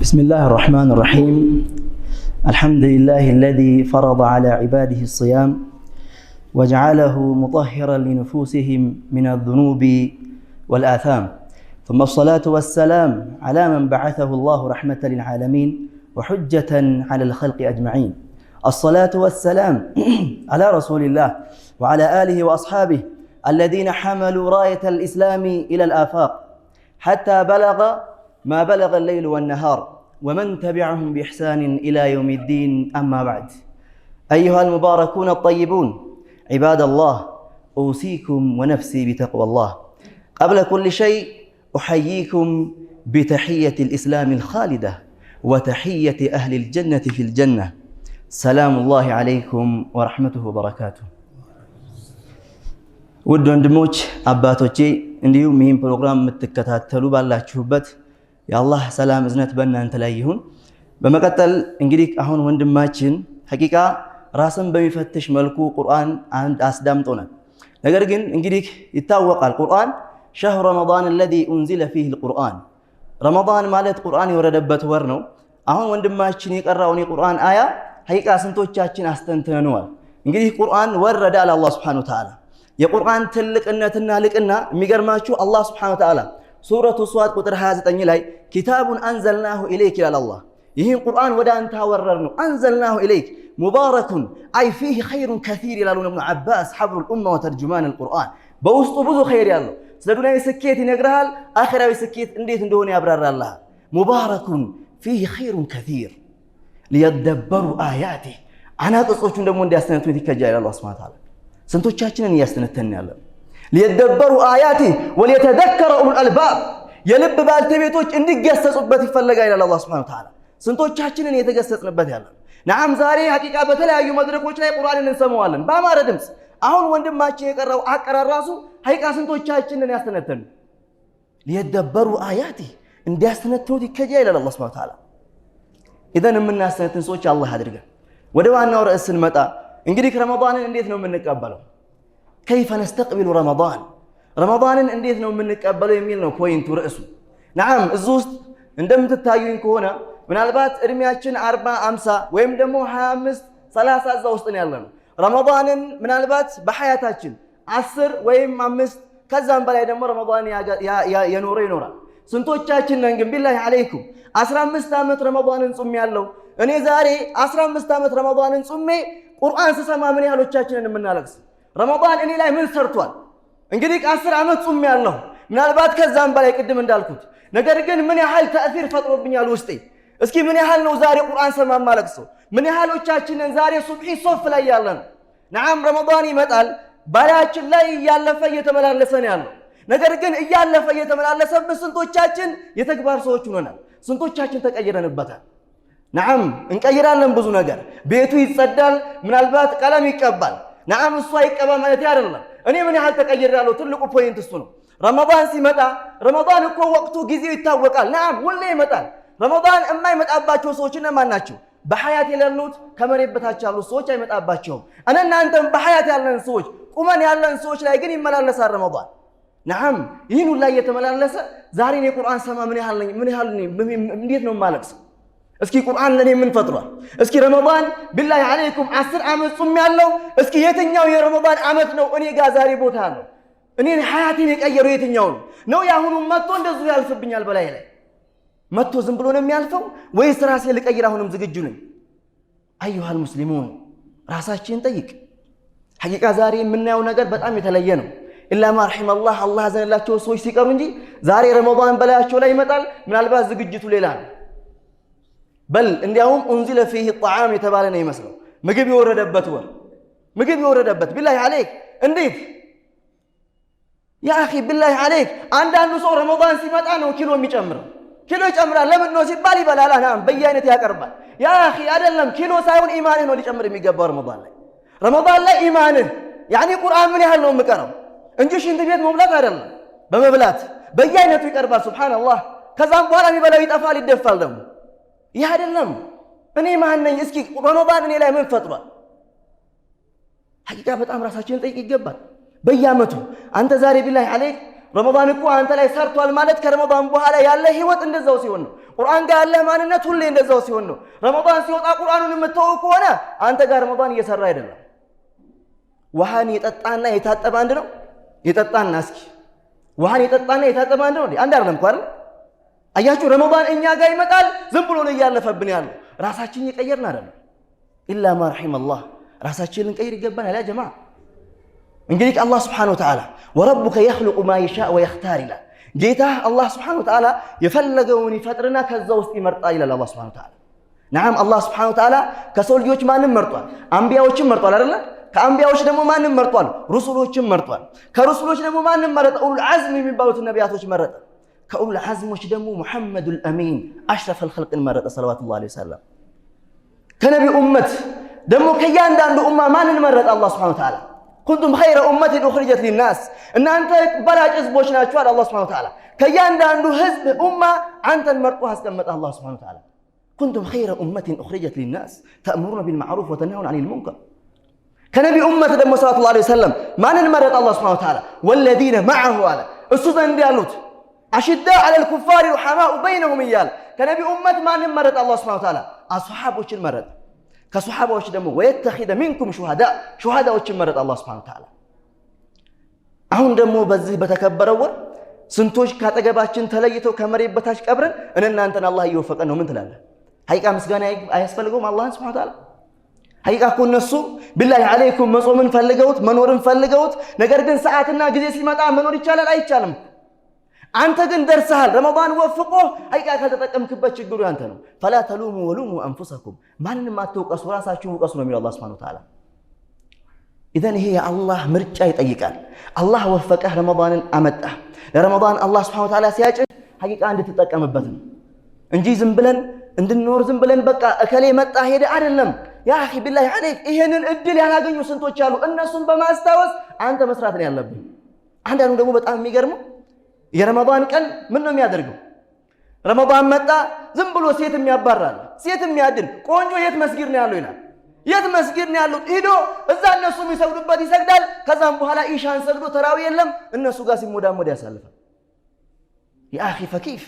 بسم الله الرحمن الرحيم. الحمد لله الذي فرض على عباده الصيام وجعله مطهرا لنفوسهم من الذنوب والآثام، ثم الصلاة والسلام على من بعثه الله رحمة للعالمين وحجة على الخلق أجمعين. الصلاة والسلام على رسول الله وعلى آله وأصحابه الذين حملوا راية الإسلام إلى الآفاق حتى بلغ ما بلغ الليل والنهار ومن تبعهم بإحسان إلى يوم الدين. أما بعد، أيها المباركون الطيبون عباد الله، أوصيكم ونفسي بتقوى الله. قبل كل شيء أحييكم بتحية الإسلام الخالدة وتحية أهل الجنة في الجنة. سلام الله عليكم ورحمته وبركاته. ውድ ወንድሞች አባቶቼ፣ እንዲሁም ይህን ፕሮግራም የምትከታተሉ ባላችሁበት የአላህ ሰላም እዝነት በእናንተ ላይ ይሁን። በመቀጠል እንግዲህ አሁን ወንድማችን ሐቂቃ ራስን በሚፈትሽ መልኩ ቁርአን አስዳምጦናል። ነገር ግን እንግዲህ ይታወቃል ቁርአን ሸህሩ ረመዳን الذي أنزل فيه القرآن ረመዳን ማለት ቁርአን የወረደበት ወር ነው። አሁን ወንድማችን የቀራውን የቁርአን አያ ሐቂቃ ስንቶቻችን አስተንትነዋል? እንግዲህ ቁርአን ወረደ አለ አላህ Subhanahu Wa Ta'ala። የቁርአን ትልቅነትና ልቅና የሚገርማችሁ አላህ Subhanahu Wa Ta'ala ሱረቱ ሷድ ቁጥር 29 ላይ ኪታቡን አንዘልናሁ ኢለይክ ይላል አላህ። ይህን ቁርአን ወደ አንተ አወረድነው አንዘልናሁ ኢለይክ ሙባረኩን አይ ፊህ ኸይሩን ከሲር ይላሉ ኢብኑ አባስ ሐብሩል ኡማ ወተርጁማን አልቁርአን። በውስጡ ብዙ ኸይር ያለው ስለ ዱንያዊ ስኬት ይነግርሃል፣ አኺራዊ ስኬት እንዴት እንደሆነ ያብራራልሃል። ሙባረኩን ፊህ ኸይሩን ከሲር ሊየደበሩ አያቲህ አናቅጾቹን ደግሞ እንዲያስተነትኑት ይከጃል አላህ ሱብሓነሁ ወተዓላ። ስንቶቻችንን እያስተነተንን ያለን ሊየደበሩ አያቲህ ወሊየተዘከረ ኡሉል አልባብ የልብ ባልተቤቶች እንዲገሰጹበት ይፈለጋል ይላል አላህ ሱብሓነሁ ወተዓላ። ስንቶቻችንን የተገሰጽንበት ያለን። ነዓም ዛሬ ሐቂቃ በተለያዩ መድረኮች ላይ ቁርአንን እንሰማዋለን በአማረ ድምፅ። አሁን ወንድማችን የቀረው አቀራር ራሱ ሐቂቃ ስንቶቻችንን ያስተነተኑ ሊየደበሩ አያቲህ እንዲያስተነትኑት ይከጃል ይላል አላህ ሱብሓነሁ ወተዓላ። ኢዘን የምናስተነትን ሰዎች አላህ አድርገን። ወደ ዋናው ርዕስ ስንመጣ እንግዲህ ረመዳንን እንዴት ነው የምንቀበለው? ከይፈ ነስተቅቢሉ ረመዳን ረመዳንን እንዴት ነው የምንቀበለው የሚል ነው ፖይንቱ ርዕሱ። ነዓም እዚህ ውስጥ እንደምትታዩኝ ከሆነ ምናልባት እድሜያችን 40 50 ወይም ደግሞ 25 30 እዛ ውስጥ ነው ያለነው። ረመዳንን ምናልባት በሐያታችን 10 ወይም 5 ከዛም በላይ ደግሞ ረመዳን የኖረ ይኖራል። ስንቶቻችን ነን ግን ቢላሂ አለይኩም 15 ዓመት ረመዳንን ጾም ያለው? እኔ ዛሬ 15 ዓመት ረመዳንን ጾሜ ቁርአን ስሰማ ምን ያህሎቻችንን የምናለቅስ? ረመዳን እኔ ላይ ምን ሰርቷል? እንግዲህ 10 ዓመት ጾም ያለው ምናልባት ከዛም በላይ ቅድም እንዳልኩት፣ ነገር ግን ምን ያህል ተእሲር ፈጥሮብኛል ውስጤ? እስኪ ምን ያህል ነው ዛሬ ቁርአን ሰማ ማለቅሰው? ምን ያህሎቻችንን ዛሬ ሱብሒ ሶፍ ላይ ያለን? ነዓም ረመዳን ይመጣል ባላችን ላይ እያለፈ እየተመላለሰ ነው ያለው። ነገር ግን እያለፈ እየተመላለሰብን ስንቶቻችን የተግባር ሰዎች ሆነናል? ስንቶቻችን ተቀይረንበታል? ነዓም እንቀይራለን ብዙ ነገር። ቤቱ ይጸዳል፣ ምናልባት ቀለም ይቀባል። ነዓም እሱ አይቀባ ማለት አይደለም። እኔ ምን ያህል ተቀይሬያለሁ? ትልቁ ፖይንት እሱ ነው። ረመዳን ሲመጣ ረመዳን እኮ ወቅቱ ጊዜው ይታወቃል። ነዓም ሁሌ ይመጣል። ረመዳን የማይመጣባቸው ሰዎች እነማን ናቸው? በሐያት የሌሉት ከመሬት በታች ያሉት ሰዎች አይመጣባቸውም። እናንተም በሐያት ያለን ሰዎች ቁመን ያለን ሰዎች ላይ ግን ይመላለሳል ረመዳን። ነዓም ይህን ሁላ እየተመላለሰ ዛሬ እኔ ቁርአን ሰማ ምን ያህል እንዴት ነው የማለቅሰው? እስኪ ቁርአን ለኔ ምን ፈጥሯል? እስኪ ረመዳን ቢላሂ አለይኩም 10 ዓመት ጾም ያለው እስኪ የትኛው የረመዳን ዓመት ነው እኔ ጋር ዛሬ ቦታ ነው? እኔን ሐያቴን የቀየረው የትኛው ነው? ያሁኑ መጥቶ እንደዚሁ ያልፍብኛል በላይ ላይ መጥቶ ዝም ብሎ ነው የሚያልፈው ወይስ ራሴ ልቀይር አሁንም ዝግጁ ነኝ? አዩሃል ሙስሊሙን ራሳችንን ጠይቅ። ሐቂቃ ዛሬ የምናየው ነገር በጣም የተለየ ነው። ኢላ ማ ረሒመላህ አላህ ያዘነላቸው ሰዎች ሲቀሩ እንጂ ዛሬ ረመዳን በላያቸው ላይ ይመጣል። ምናልባት ዝግጅቱ ሌላ ነው። በል እንዲያውም ኡንዚለ ፊህ ጣዓም የተባለ ነው ይመስለው ምግብ የወረደበት ወር፣ ምግብ የወረደበት። ቢላሂ አለይክ እንዴት ያ አኺ ቢላሂ አለይክ። አንዳንዱ ሰው ረመዳን ሲመጣ ነው ኪሎ የሚጨምረው። ኪሎ ይጨምራል። ለምን ነው ሲባል ይበላል። ናም በየአይነት ያቀርባል። ያ አኺ አይደለም ኪሎ ሳይሆን ኢማንህ ነው ሊጨምር የሚገባው ረመዳን ላይ ኢማንህ። ያኒ ቁርአን ምን ያህል ነው የምቀረው እንጂ ሽንት ቤት መብላት አይደለም። በመብላት በየአይነቱ ይቀርባል። ሱብሃንአላህ። ከዛም በኋላ የሚበላው ይጠፋል፣ ይደፋል ደግሞ። ይህ አይደለም። እኔ ማን ነኝ? እስኪ ረመዳን እኔ ላይ ምን ፈጥሯል? ሐቂቃ በጣም ራሳችንን ጠይቅ ይገባል። በየአመቱ አንተ ዛሬ ቢላሂ አለይክ ረመዳን እኮ አንተ ላይ ሰርቷል ማለት ከረመዳን በኋላ ያለ ህይወት እንደዛው ሲሆን ነው። ቁርአን ጋር ያለ ማንነት ሁሌ እንደዛው ሲሆን ነው። ረመዳን ሲወጣ ቁርአኑን የምትተው ከሆነ አንተ ጋር ረመዳን እየሰራ አይደለም። ውሃን የጠጣና የታጠበ አንድ ነው። የጠጣና እስኪ ውሃን የጠጣና የታጠበ አንድ ነው። አንድ አይደለም አይደል? አያችሁ ረመዳን እኛ ጋር ይመጣል ዝም ብሎ ነው እያለፈብን ያለው። ራሳችን እየቀየርን አይደለም። ኢላ ማ ረሒመላህ ራሳችንን ቀይር ይገባናል ያ ጀማዓ። እንግዲህ አላህ Subhanahu Wa Ta'ala ወረቡከ የኽሉቁ ማ የሻእ ወየኽታር ይላል። ጌታ አላህ Subhanahu Wa Ta'ala የፈለገውን ይፈጥርና ከዛ ውስጥ ይመርጣል ይላል አላህ Subhanahu Wa Ta'ala። ነዓም አላህ Subhanahu Wa Ta'ala ከሰው ልጆች ማንም መርጧል። አንቢያዎችን መርጧል አይደል? ከአንቢያዎች ደግሞ ማንም መርጧል? ሩሱሎችን መርጧል። ከሩሱሎች ደግሞ ማንም መረጠ? ኡሉል ዐዝም የሚባሉት ነቢያቶች መረጠ። ከኡሉል ዐዝሞች ደግሞ ሙሐመዱል አሚን አሽረፈል ኸልቅን መረጠ ሰለዋቱላሂ ዐለይሂ ወሰለም። ከነቢ ኡመት ደግሞ ከእያንዳንዱ ኡማ ማንን መረጠ አላህ Subhanahu Wa Ta'ala? ኩንቱም ኸይረ ኡመቲን ኡኽሪጀት ሊናስ እናንተ በላጭ ህዝቦች ናችሁ አለ አላህ Subhanahu Wa Ta'ala። ከእያንዳንዱ ህዝብ ኡማ አንተን መርጦ አስቀመጠ አላህ Subhanahu Wa Ta'ala። ኩንቱም ኸይረ ኡመቲን ኡኽሪጀት ሊናስ ተእሙሩነ ቢልመዕሩፍ ወተንሀውነ ዐኒል ሙንከር። ከነቢ ኡመት ደግሞ ሰለላሁ ዐለይሂ ወሰለም ማንን መረጠ አላህ Subhanahu Wa Ta'ala? ወለዚነ መዐሁ አለ እሱ ዘንድ ያሉት አሽዳእ ዐለል ኩፋሪ ሩሐማኡ በይነሁም እያለ ከነቢ ኡመት ማንን መረጠ አላህ Subhanahu Wa Ta'ala? አስሓቦችን መረጠ። ከሱሐባዎች ደግሞ ወየተኺዘ ሚንኩም ሹሃዳዎችን መረጠ አላህ Subhanahu Wa Ta'ala። አሁን ደግሞ በዚህ በተከበረው ወር ስንቶች ካጠገባችን ተለይተው ከመሬት በታች ቀብረን እናንተን አላህ እየወፈቀን ነው። ምን ትላለህ? ሐቂቃ ምስጋና አያስፈልገውም አላህን Subhanahu Wa Ta'ala? ሐቂቃ እኮ እነሱ ቢላሂ ዐለይኩም መጾምን ፈልገውት መኖርን ፈልገውት፣ ነገር ግን ሰዓትና ጊዜ ሲመጣ መኖር ይቻላል አይቻልም። አንተ ግን ደርሰሃል። ረመዳን ወፍቆ ሐቂቃ ከተጠቀምክበት ችግሩ ያንተ ነው። ፈላ ተሉሙ ወሉሙ አንፉሰኩም ማንንም አትውቀሱ ራሳችሁን ውቀሱ ነው የሚለው አላህ Subhanahu Wa Ta'ala። ኢዘን ይሄ የአላህ ምርጫ ይጠይቃል። አላህ ወፈቀህ ረመዳንን አመጣህ። ለረመዳን አላህ Subhanahu Wa Ta'ala ሲያጭ ሐቂቃ እንድትጠቀምበት ነው እንጂ ዝም ብለን እንድንኖር ዝም ብለን በቃ እከሌ መጣ ሄደ አይደለም። ያ አኺ ቢላሂ ዐለይክ ይሄንን እድል ያላገኙ ስንቶች አሉ። እነሱን በማስታወስ አንተ መስራት ነው ያለብህ። አንዳንዱ ደግሞ በጣም የሚገርመው የረመዳን ቀን ምን ነው የሚያደርገው? ረመዳን መጣ ዝም ብሎ ሴት የሚያባራል፣ ሴት የሚያድን ቆንጆ የት መስጊድ ነው ያለው ይላል። የት መስጊድ ነው ያለው? ሄዶ እዛ እነሱ የሚሰግዱበት ይሰግዳል። ከዛም በኋላ ኢሻን ሰግዶ ተራዊ የለም እነሱ ጋር ሲሞዳሞድ ያሳልፋል። ያ አኺ ፈኪፍ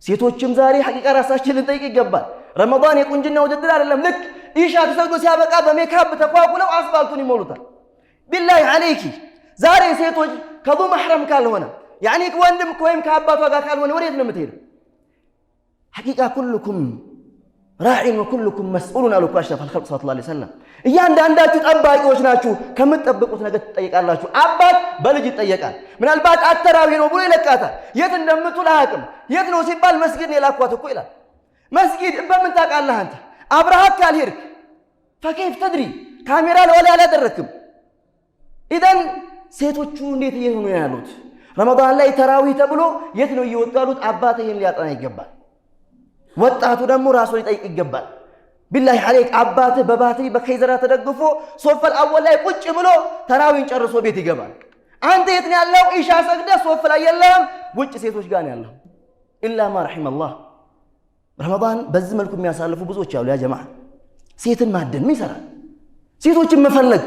ሴቶችም ዛሬ ሐቂቃ ራሳችንን ልንጠይቅ ይገባል። ረመዳን የቁንጅና ውድድር አይደለም። ልክ ኢሻ ተሰግዶ ሲያበቃ በሜካፕ ተቋቁለው አስፋልቱን ይሞሉታል። ቢላሂ ዐለይኪ ዛሬ ሴቶች ከዙ መሕረም ካልሆነ ያኒ ወንድም ወይም ከአባቷ ጋር ካልሆነ ወዴት ነው የምትሄደው? ሐቂቃ ኩልኩም ራዒን ወኩልኩም መስኡሉን አሉ እኮ አሽረፈል ኸልቅ ሰለላሁ ዐለይሂ ወሰለም። እያንዳንዳችሁ ጠባቂዎች ናችሁ፣ ከምትጠብቁት ነገር ትጠየቃላችሁ። አባት በልጅ ይጠየቃል። ምናልባት አተራዊ ነው ብሎ ይለቃታል። የት እንደምትውል አያውቅም። የት ነው ሲባል መስጊድ ነው የላኳት እኮ ይላል። መስጊድ በምን ታውቃለህ አንተ? አብረሃት ካልሄድክ ፈከይፍ ተድሪ ካሜራ ለወላ አላደረክም። ኢዘን ሴቶቹ እንዴት እየሆኑ ያሉት? ረመዳን ላይ ተራዊ ተብሎ የት ነው እየወጡ ያሉት? አባት ይሄን ሊያጠና ይገባል። ወጣቱ ደግሞ ራሱ ሊጠይቅ ይገባል። ቢላሂ ዐለይክ አባትህ በባትሪ በከይዘራ ተደግፎ ሶፈል አወል ላይ ቁጭ ብሎ ተራዊን ጨርሶ ቤት ይገባል። አንተ የት ነው ያለው? ኢሻ ሰግደህ ሶፍ ላይ የለም፣ ውጭ ሴቶች ጋር ነው ያለው። ኢላ ማ ረሒመላህ። ረመዳን በዚህ መልኩ የሚያሳልፉ ብዙዎች አሉ። ያ ጀማዓ ሴትን ማደን ምን ይሰራል? ሴቶችን መፈለግ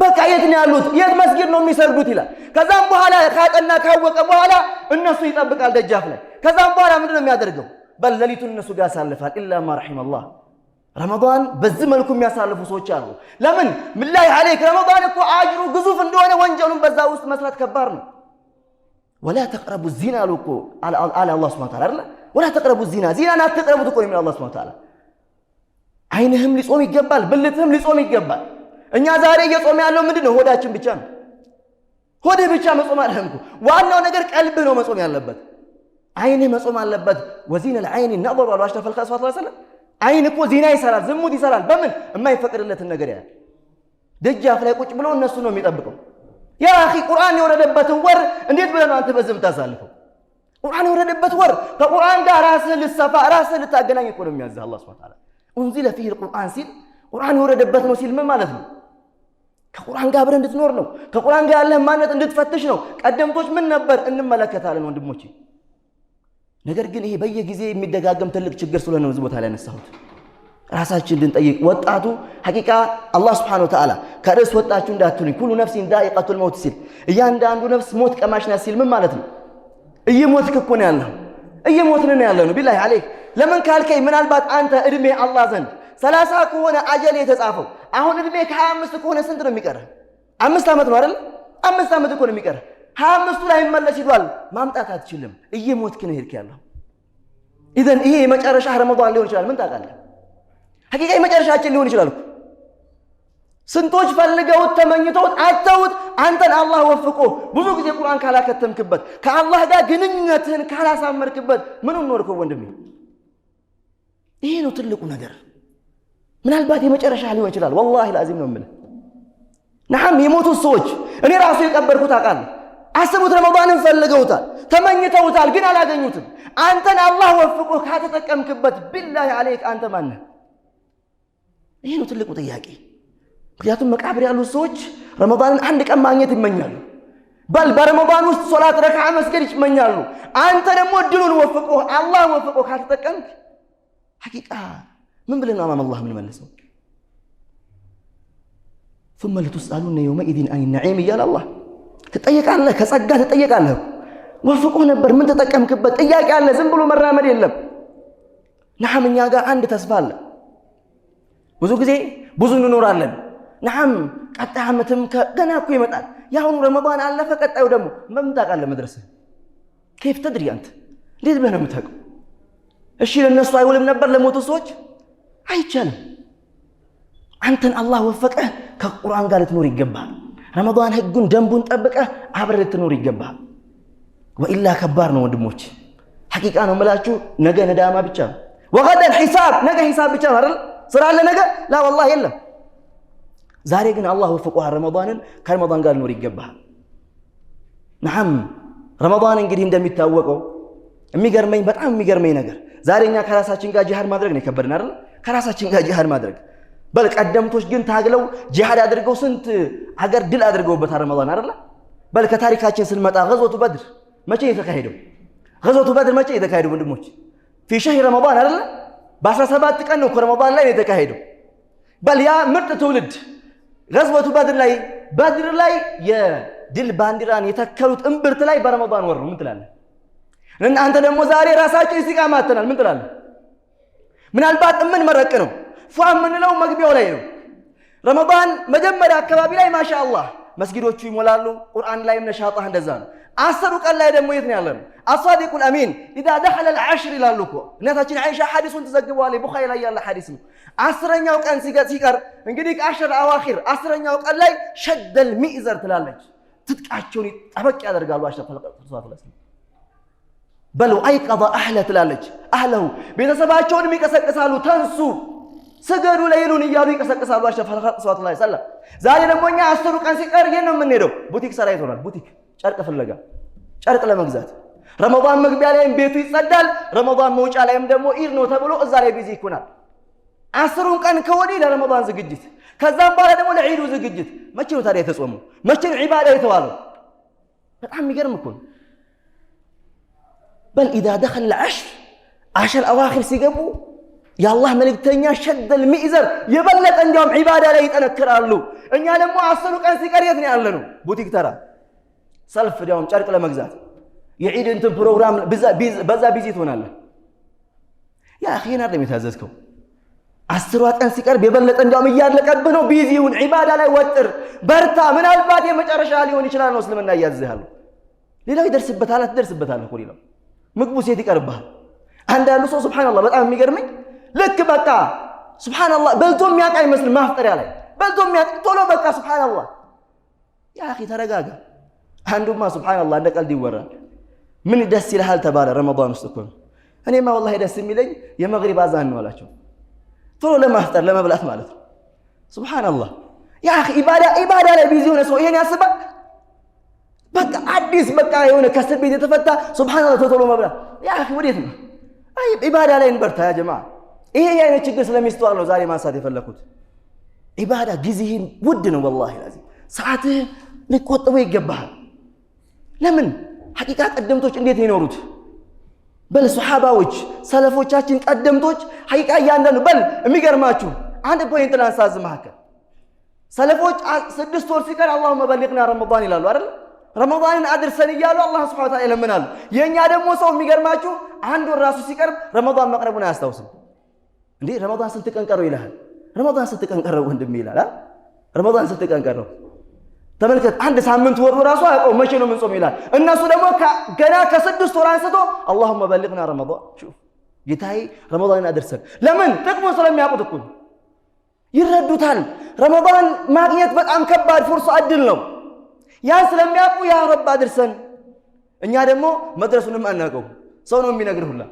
በቃ የት ነው ያሉት? የት መስጊድ ነው የሚሰግዱት ይላል። ከዛም በኋላ ካጠና ካወቀ በኋላ እነሱ ይጠብቃል ደጃፍ ላይ። ከዛም በኋላ ምንድን ነው የሚያደርገው? በሌሊቱን እነሱ ጋር ያሳልፋል። ኢላ ማ ረሒመላህ። ረመዳን በዚህ መልኩ የሚያሳልፉ ሰዎች አሉ። ለምን? ቢላሂ ዐለይክ ረመዳን እኮ አጅሩ ግዙፍ እንደሆነ ወንጀሉን በዛ ውስጥ መስራት ከባድ ነው። ወላ ተቅረቡ ዚና አሉ እኮ አለ አላህ ሱብሓነሁ ወተዓላ አይደል? ወላ ተቅረቡ ዚና፣ ዚናን አትቅረቡት እኮ ነው የሚለው አላህ ሱብሓነሁ ወተዓላ። አይንህም ሊጾም ይገባል፣ ብልትህም ሊጾም ይገባል። እኛ ዛሬ እየጾም ያለው ምንድን ነው? ሆዳችን ብቻ ነው። ሆድህ ብቻ መጾም አለህም እኮ። ዋናው ነገር ቀልብህ ነው መጾም ያለበት። አይንህ መጾም አለበት። ወዚነል ዐይኒ ነظሩ አሉ አሽረፈል ኸልቅ ሰለላሁ ዐለይሂ ወሰለም። አይን እኮ ዚና ይሰራል፣ ዝሙት ይሰራል። በምን? የማይፈቅድለትን ነገር ያያል። ደጃፍ ላይ ቁጭ ብሎ እነሱ ነው የሚጠብቀው። ያ አኺ ቁርአን የወረደበትን ወር እንዴት ብለህ ነው አንተ በዚህ የምታሳልፈው? ቁርአን የወረደበት ወር ከቁርአን ጋር ራስህን ልትሰፋ ራስህን ልታገናኝ እኮ ነው የሚያዝህ አላህ ሱብሓነሁ ወተዓላ። ኡንዚለ ፊሂል ቁርአን ሲል ቁርአን የወረደበት ነው ሲል ምን ማለት ነው? ከቁርአን ጋር አብረህ እንድትኖር ነው። ከቁርአን ጋር ያለህን ማንነት እንድትፈትሽ ነው። ቀደምቶች ምን ነበር እንመለከታለን ወንድሞቼ። ነገር ግን ይሄ በየጊዜ የሚደጋገም ትልቅ ችግር ስለሆነ ነው እዚህ ቦታ ላይ ያነሳሁት። ራሳችን እንድንጠይቅ ወጣቱ ሐቂቃ አላህ Subhanahu Wa Ta'ala ከርስ ወጣችሁ እንዳትሉኝ ኩሉ ነፍሲን ዳኢቀቱል መውት ሲል እያንዳንዱ ነፍስ ሞት ቀማሽ ናት ሲል ምን ማለት ነው? እየሞትክ እኮ ነው ያለው እየሞትን ነው ያለው ቢላሂ አለይክ ለምን ካልከኝ ምናልባት አንተ እድሜ አላህ ዘንድ 30 ከሆነ አጀል የተጻፈው አሁን እድሜ ከ25 ከሆነ ስንት ነው የሚቀር? 5 ዓመት ነው አይደል? 5 ዓመት እኮ ነው የሚቀር 25ቱ ላይ መመለስ ይሏል ማምጣት አትችልም እየሞትክ ነው ሄድክ ያለው ኢዘን ይሄ የመጨረሻ ረመዳን ሊሆን ይችላል ምን ታውቃለህ ሐቂቃ የመጨረሻችን ሊሆን ይችላል ስንቶች ፈልገውት ተመኝተውት አጥተውት አንተን አላህ ወፍቆ ብዙ ጊዜ ቁርአን ካላከተምክበት ከአላህ ጋር ግንኙነትህን ካላሳመርክበት ምን ኖርከው ወንድሜ ይሄ ነው ትልቁ ነገር ምናልባት የመጨረሻ ሊሆን ይችላል والله العظيم ነው የምልህ نعم የሞቱት ሰዎች እኔ ራሱ የቀበርኩት አውቃለሁ አስቡት ረመዳንን ፈልገውታል ተመኝተውታል ግን አላገኙትም አንተን አላህ ወፍቆ ካተጠቀምክበት ቢላሂ አለይክ አንተ ማን ነህ ይሄ ነው ትልቁ ጥያቄ ምክንያቱም መቃብር ያሉ ሰዎች ረመዳንን አንድ ቀን ማግኘት ይመኛሉ በረመዳን ውስጥ ሶላት ረካዓ መስገድ ይመኛሉ አንተ ደግሞ እድሉን ወፍቆ አላህ ወፍቆ ካተጠቀምክ ሐቂቃ ምን ብለን አማም አላህ ምን መልሰው ثم لتسألون يومئذ عن النعيم يا الله ትጠየቃለህ ከጸጋ ትጠየቃለህ ወፍቆ ነበር ምን ተጠቀምክበት ጥያቄ አለ ዝም ብሎ መራመድ የለም نعم እኛ ጋር አንድ ተስፋ አለ ብዙ ጊዜ ብዙ እንኖራለን نعم ቀጣይ ዓመትም ገና እኮ ይመጣል ያሁኑ ረመዳን አለፈ ቀጣዩ ደግሞ ምን ታውቃለህ መድረስህ كيف تدري انت እንዴት ብለህ ነው የምታውቀው እሺ ለነሱ አይውልም ነበር ለሞቱ ሰዎች አይቻልም አንተን አላህ ወፈቀህ ከቁርአን ጋር ልትኖር ይገባል ረመዳን ህጉን ደንቡን ጠብቀህ አብረህ ልትኖር ይገባል ወኢላ ከባድ ነው ወንድሞች ሐቂቃ ነው መላችሁ ነገ ነዳማ ብቻ ወገደ الحساب ነገ ሂሳብ ብቻ አይደል ስራ አለ ነገ ላ والله የለም ዛሬ ግን አላህ ወፈቀህ ረመዳንን ከረመዳን ጋር ልኖር ይገባል نعم ረመዳን እንግዲህ እንደሚታወቀው የሚገርመኝ በጣም የሚገርመኝ ነገር ዛሬኛ ከራሳችን ጋር ጂሃድ ማድረግ ነው ከበደን አይደል ከራሳችን ጋር ጂሃድ ማድረግ በልቀደምቶች ግን ታግለው ጂሃድ አድርገው ስንት ሀገር ድል አድርገውበት ረመዳን አይደል በልከታሪካችን ስንመጣ ገዝወቱ በድር መቼ የተካሄደው ገዝወቱ በድር መቼ የተካሄደው ወንድሞች في شهر رمضان አይደል በ17 ቀን ነው ረመዳን ላይ የተካሄደው በልያ ምርጥ ትውልድ ገዝወቱ በድር ላይ የድል ባንዲራን የተከሉት እምብርት ላይ በረመዳን ወር ነው ምን ትላለህ እናንተ ደግሞ ዛሬ ራሳችን ኢስቲቃማ አጥተናል ምን ትላለህ ምናልባት ምን መረቅ ነው ፏም ምንለው መግቢያው ላይ ነው ረመዳን መጀመሪያ አካባቢ ላይ ማሻአላህ መስጊዶቹ ይሞላሉ ቁርአን ላይ ነሻጣህ እንደዛ ነው አስሩ ቀን ላይ ደግሞ የት ነው ያለነው الصادق الامين اذا دخل العشر ይላሉኮ እናታችን አይሻ ሐዲሱን ተዘግቧል ቡኻሪ ላይ ያለ ሐዲስ ነው አስረኛው ቀን ሲቀር እንግዲህ አሽር አዋኺር አስረኛው ቀን ላይ ሸደል ሚእዘር ትላለች ትጥቃቸውን ጠበቅ ያደርጋሉ አሽረፈለቀ በሉ አይቀض አህለ ትላለች አህለው ቤተሰባቸውን ይቀሰቅሳሉ ተንሱ ስገዱ ለይሉን ይያሉ ይቀሰቅሳሉ አሽረፈለቀ ሰለላሁ ዐለይሂ ወሰለም ዛሬ ደግሞ እኛ አስሩ ቀን ሲቀር የት ነው የምንሄደው ቡቲክ ሰራ ይቶናል ቡቲክ ጨርቅ ፍለጋ ጨርቅ ለመግዛት ረመዳን መግቢያ ላይም ቤቱ ይጸዳል ረመዳን መውጫ ላይም ደግሞ ኢድ ነው ተብሎ እዛ ላይ ቢዚ ይኮናል አስሩን ቀን ከወዲህ ለረመዳን ዝግጅት ከዛም በኋላ ደግሞ ለዒዱ ዝግጅት መቼ ነው ታዲያ የተጾመው መቼ ነው ዒባዳ የተዋለው በጣም የሚገርም እኮ بل اذا دخل العشر 10 اواخر ሲገቡ ያላህ መልእክተኛ ሸደል ሚእዘር የበለጠ እንዲያውም ዒባዳ ላይ ይጠነክራሉ እኛ ደግሞ አስሩ ቀን ሲቀር የት ነው ያለነው ቡቲክ ተራ ሰልፍ ዲያውም ጨርቅ ለመግዛት የዒድ እንትን ፕሮግራም በዛ ቢዚ ትሆናለህ ያ አኺና አይደለም የታዘዝከው አስሩ ቀን ሲቀር የበለጠ እንዲያውም እያለቀብህ ነው ቢዚውን ዒባዳ ላይ ወጥር በርታ ምናልባት የመጨረሻ ሊሆን ይችላል ነው እስልምና ያዝሃሉ ሌላው ይደርስበታል አትደርስበታል እኮ ሌላው ምግቡ ሴት ይቀርብሃል አንዳንዱ ሰው ሱብሃንአላህ በጣም የሚገርመኝ ልክ በቃ ሱብሃንአላህ በልቶ የሚያውቅ አይመስልም ማፍጠሪያ ላይ በልቶ የሚያውቅ ቶሎ በቃ ሱብሃንአላህ ያ አኺ ተረጋጋ አንዱማ ሱብሃንአላህ እንደ ቀልድ ይወራል ምን ደስ ይልሃል ተባለ ረመዳን ውስጥ እኮ እኔማ والله ደስ የሚለኝ የመግሪብ አዛን ነው አላቸው ቶሎ ለማፍጠር ለመብላት ማለት ነው ሱብሃንአላህ ያ አኺ ኢባዳ ላይ ቢዚ ሆነ ሰው ይሄን ያስባል በቃ አዲስ በቃ የሆነ ከስር ቤት የተፈታ ሱብሃንአላህ ቶሎ መብላት ያ አኺ ወዴት ነው አይ ኢባዳ ላይ እንበርታ ያ ጀማዓ ይሄ አይነት ችግር ስለሚስተዋል ነው ዛሬ ማንሳት የፈለኩት ኢባዳ ጊዜህን ውድ ነው والله لازم ሰዓትህ ልቆጥበው ይገባል ለምን ሐቂቃ ቀደምቶች እንዴት ነው ይኖሩት በል ሱሐባዎች ሰለፎቻችን ቀደምቶች ሐቂቃ ያንዳንዱ በል የሚገርማችሁ አንድ ፖይንት ላንሳዝ መካከል ሰለፎች 6 ወር ሲቀር اللهم بلغنا رمضان ይላሉ አይደል ረመዳንን አድርሰን ይያሉ አላህ Subhanahu Wa Ta'ala ይለምናሉ የኛ ደግሞ ሰው የሚገርማችሁ አንድ ወር ራሱ ሲቀር ረመዳን መቅረቡን አያስታውስም እንዴ ረመዳን ስንት ቀን ቀረው ይላል ረመዳን ስንት ቀን ቀረው ወንድም ይላል አይደል ረመዳን ስንት ቀን ቀረው ተመልከት አንድ ሳምንት ወሩ ራሱ አያውቀው መቼ ነው የምንጾም ይላል እነሱ ደግሞ ገና ከ6 ወር አንስቶ اللهم بلغنا رمضان شوف ጌታዬ ረመዳንን አድርሰን ለምን ጥቅሙን ስለሚያውቁት እኮ ይረዱታል ረመዳን ማግኘት በጣም ከባድ ፍርሳ እድል ነው ያን ስለሚያውቁ ያ ረብ አድርሰን እኛ ደግሞ መድረሱንም አናውቀው ሰው ነው የሚነግርሁላ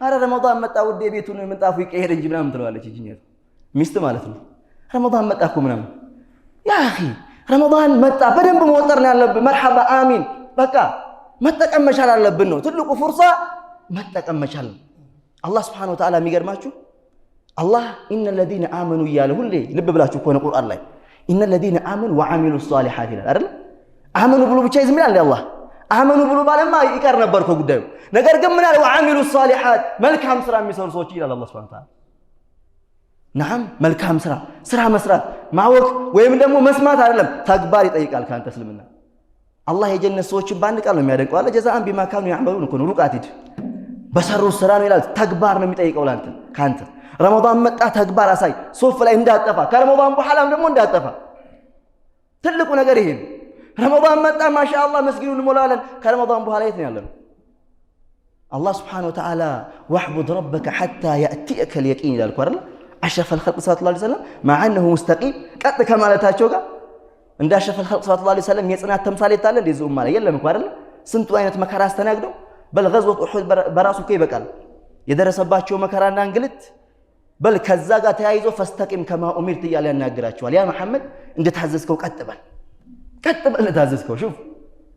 አረ ረመዳን መጣ ወደ ቤቱን ምንጣፉ ይቀየር እንጂ ምናምን ትለዋለች እጂኛት ሚስት ማለት ነው ረመዳን መጣ እኮ ምናምን ያ اخي ረመዳን መጣ በደንብ መወጠር ነው ያለብን መርሐባ አሚን በቃ መጠቀም መቻል አለብን ነው ትልቁ ፍርሳ መጠቀም መቻል አላህ Subhanahu Wa Ta'ala የሚገርማችሁ አላህ ኢነ الذين آمنوا ያለ ሁሌ ልብ ብላችሁ ከሆነ ቁርአን ላይ ኢነ الذين آمنوا وعملوا الصالحات ይላል አይደል አመኑ ብሎ ብቻ ይዝም ይላል አላህ አመኑ ብሎ ባለማ ይቀር ነበር ጉዳዩ ነገር ግን ምን አለ وعملوا الصالحات መልካም ስራ የሚሰሩ ሰዎች ይላል አላህ Subhanahu Wa Ta'ala نعم መልካም ስራ መስራት ማወቅ ወይም ደግሞ መስማት አይደለም ተግባር ይጠይቃል ካንተ እስልምና አላህ የጀነት ሰዎችን ባንድ ቃል ነው የሚያደንቀው አለ ጀዛአን ቢማ ካኑ ያዕመሉን እኮ ነው ሩቃቲድ በሰሩ ስራ ነው ይላል ተግባር ነው የሚጠይቀው ላንተ ካንተ ረመዳን መጣ ተግባር አሳይ ሶፍ ላይ እንዳጠፋ ከረመዳን በኋላም ደግሞ እንዳጠፋ ትልቁ ነገር ይሄ ረመዳን መጣ ማሻአላህ መስጊዱን ሞላለን ከረመዳን በኋላ የት ነው ያለነው አላህ Subhanahu Wa Ta'ala واعبد ربك حتى يأتيك اليقين ይላልኩ አይደል أشرف الخلق صلى الله عليه وسلم مع أنه مستقيم قد كمالتاچو ጋር እንደ أشرف الخلق صلى الله عليه وسلم የጽናት ተምሳሌት አለ እንደዚህ ማለት የለም እኮ አይደል ስንቱ አይነት መከራ አስተናግደው በል غزوة أحد በራሱ እኮ ይበቃል የደረሰባቸው መከራና እንግልት በል ከዛ ጋር ተያይዞ فاستقم كما أمرت እያለ ያናግራቸዋል ያ መሐመድ እንደታዘዝከው ቀጥ በል እንደታዘዝከው شوف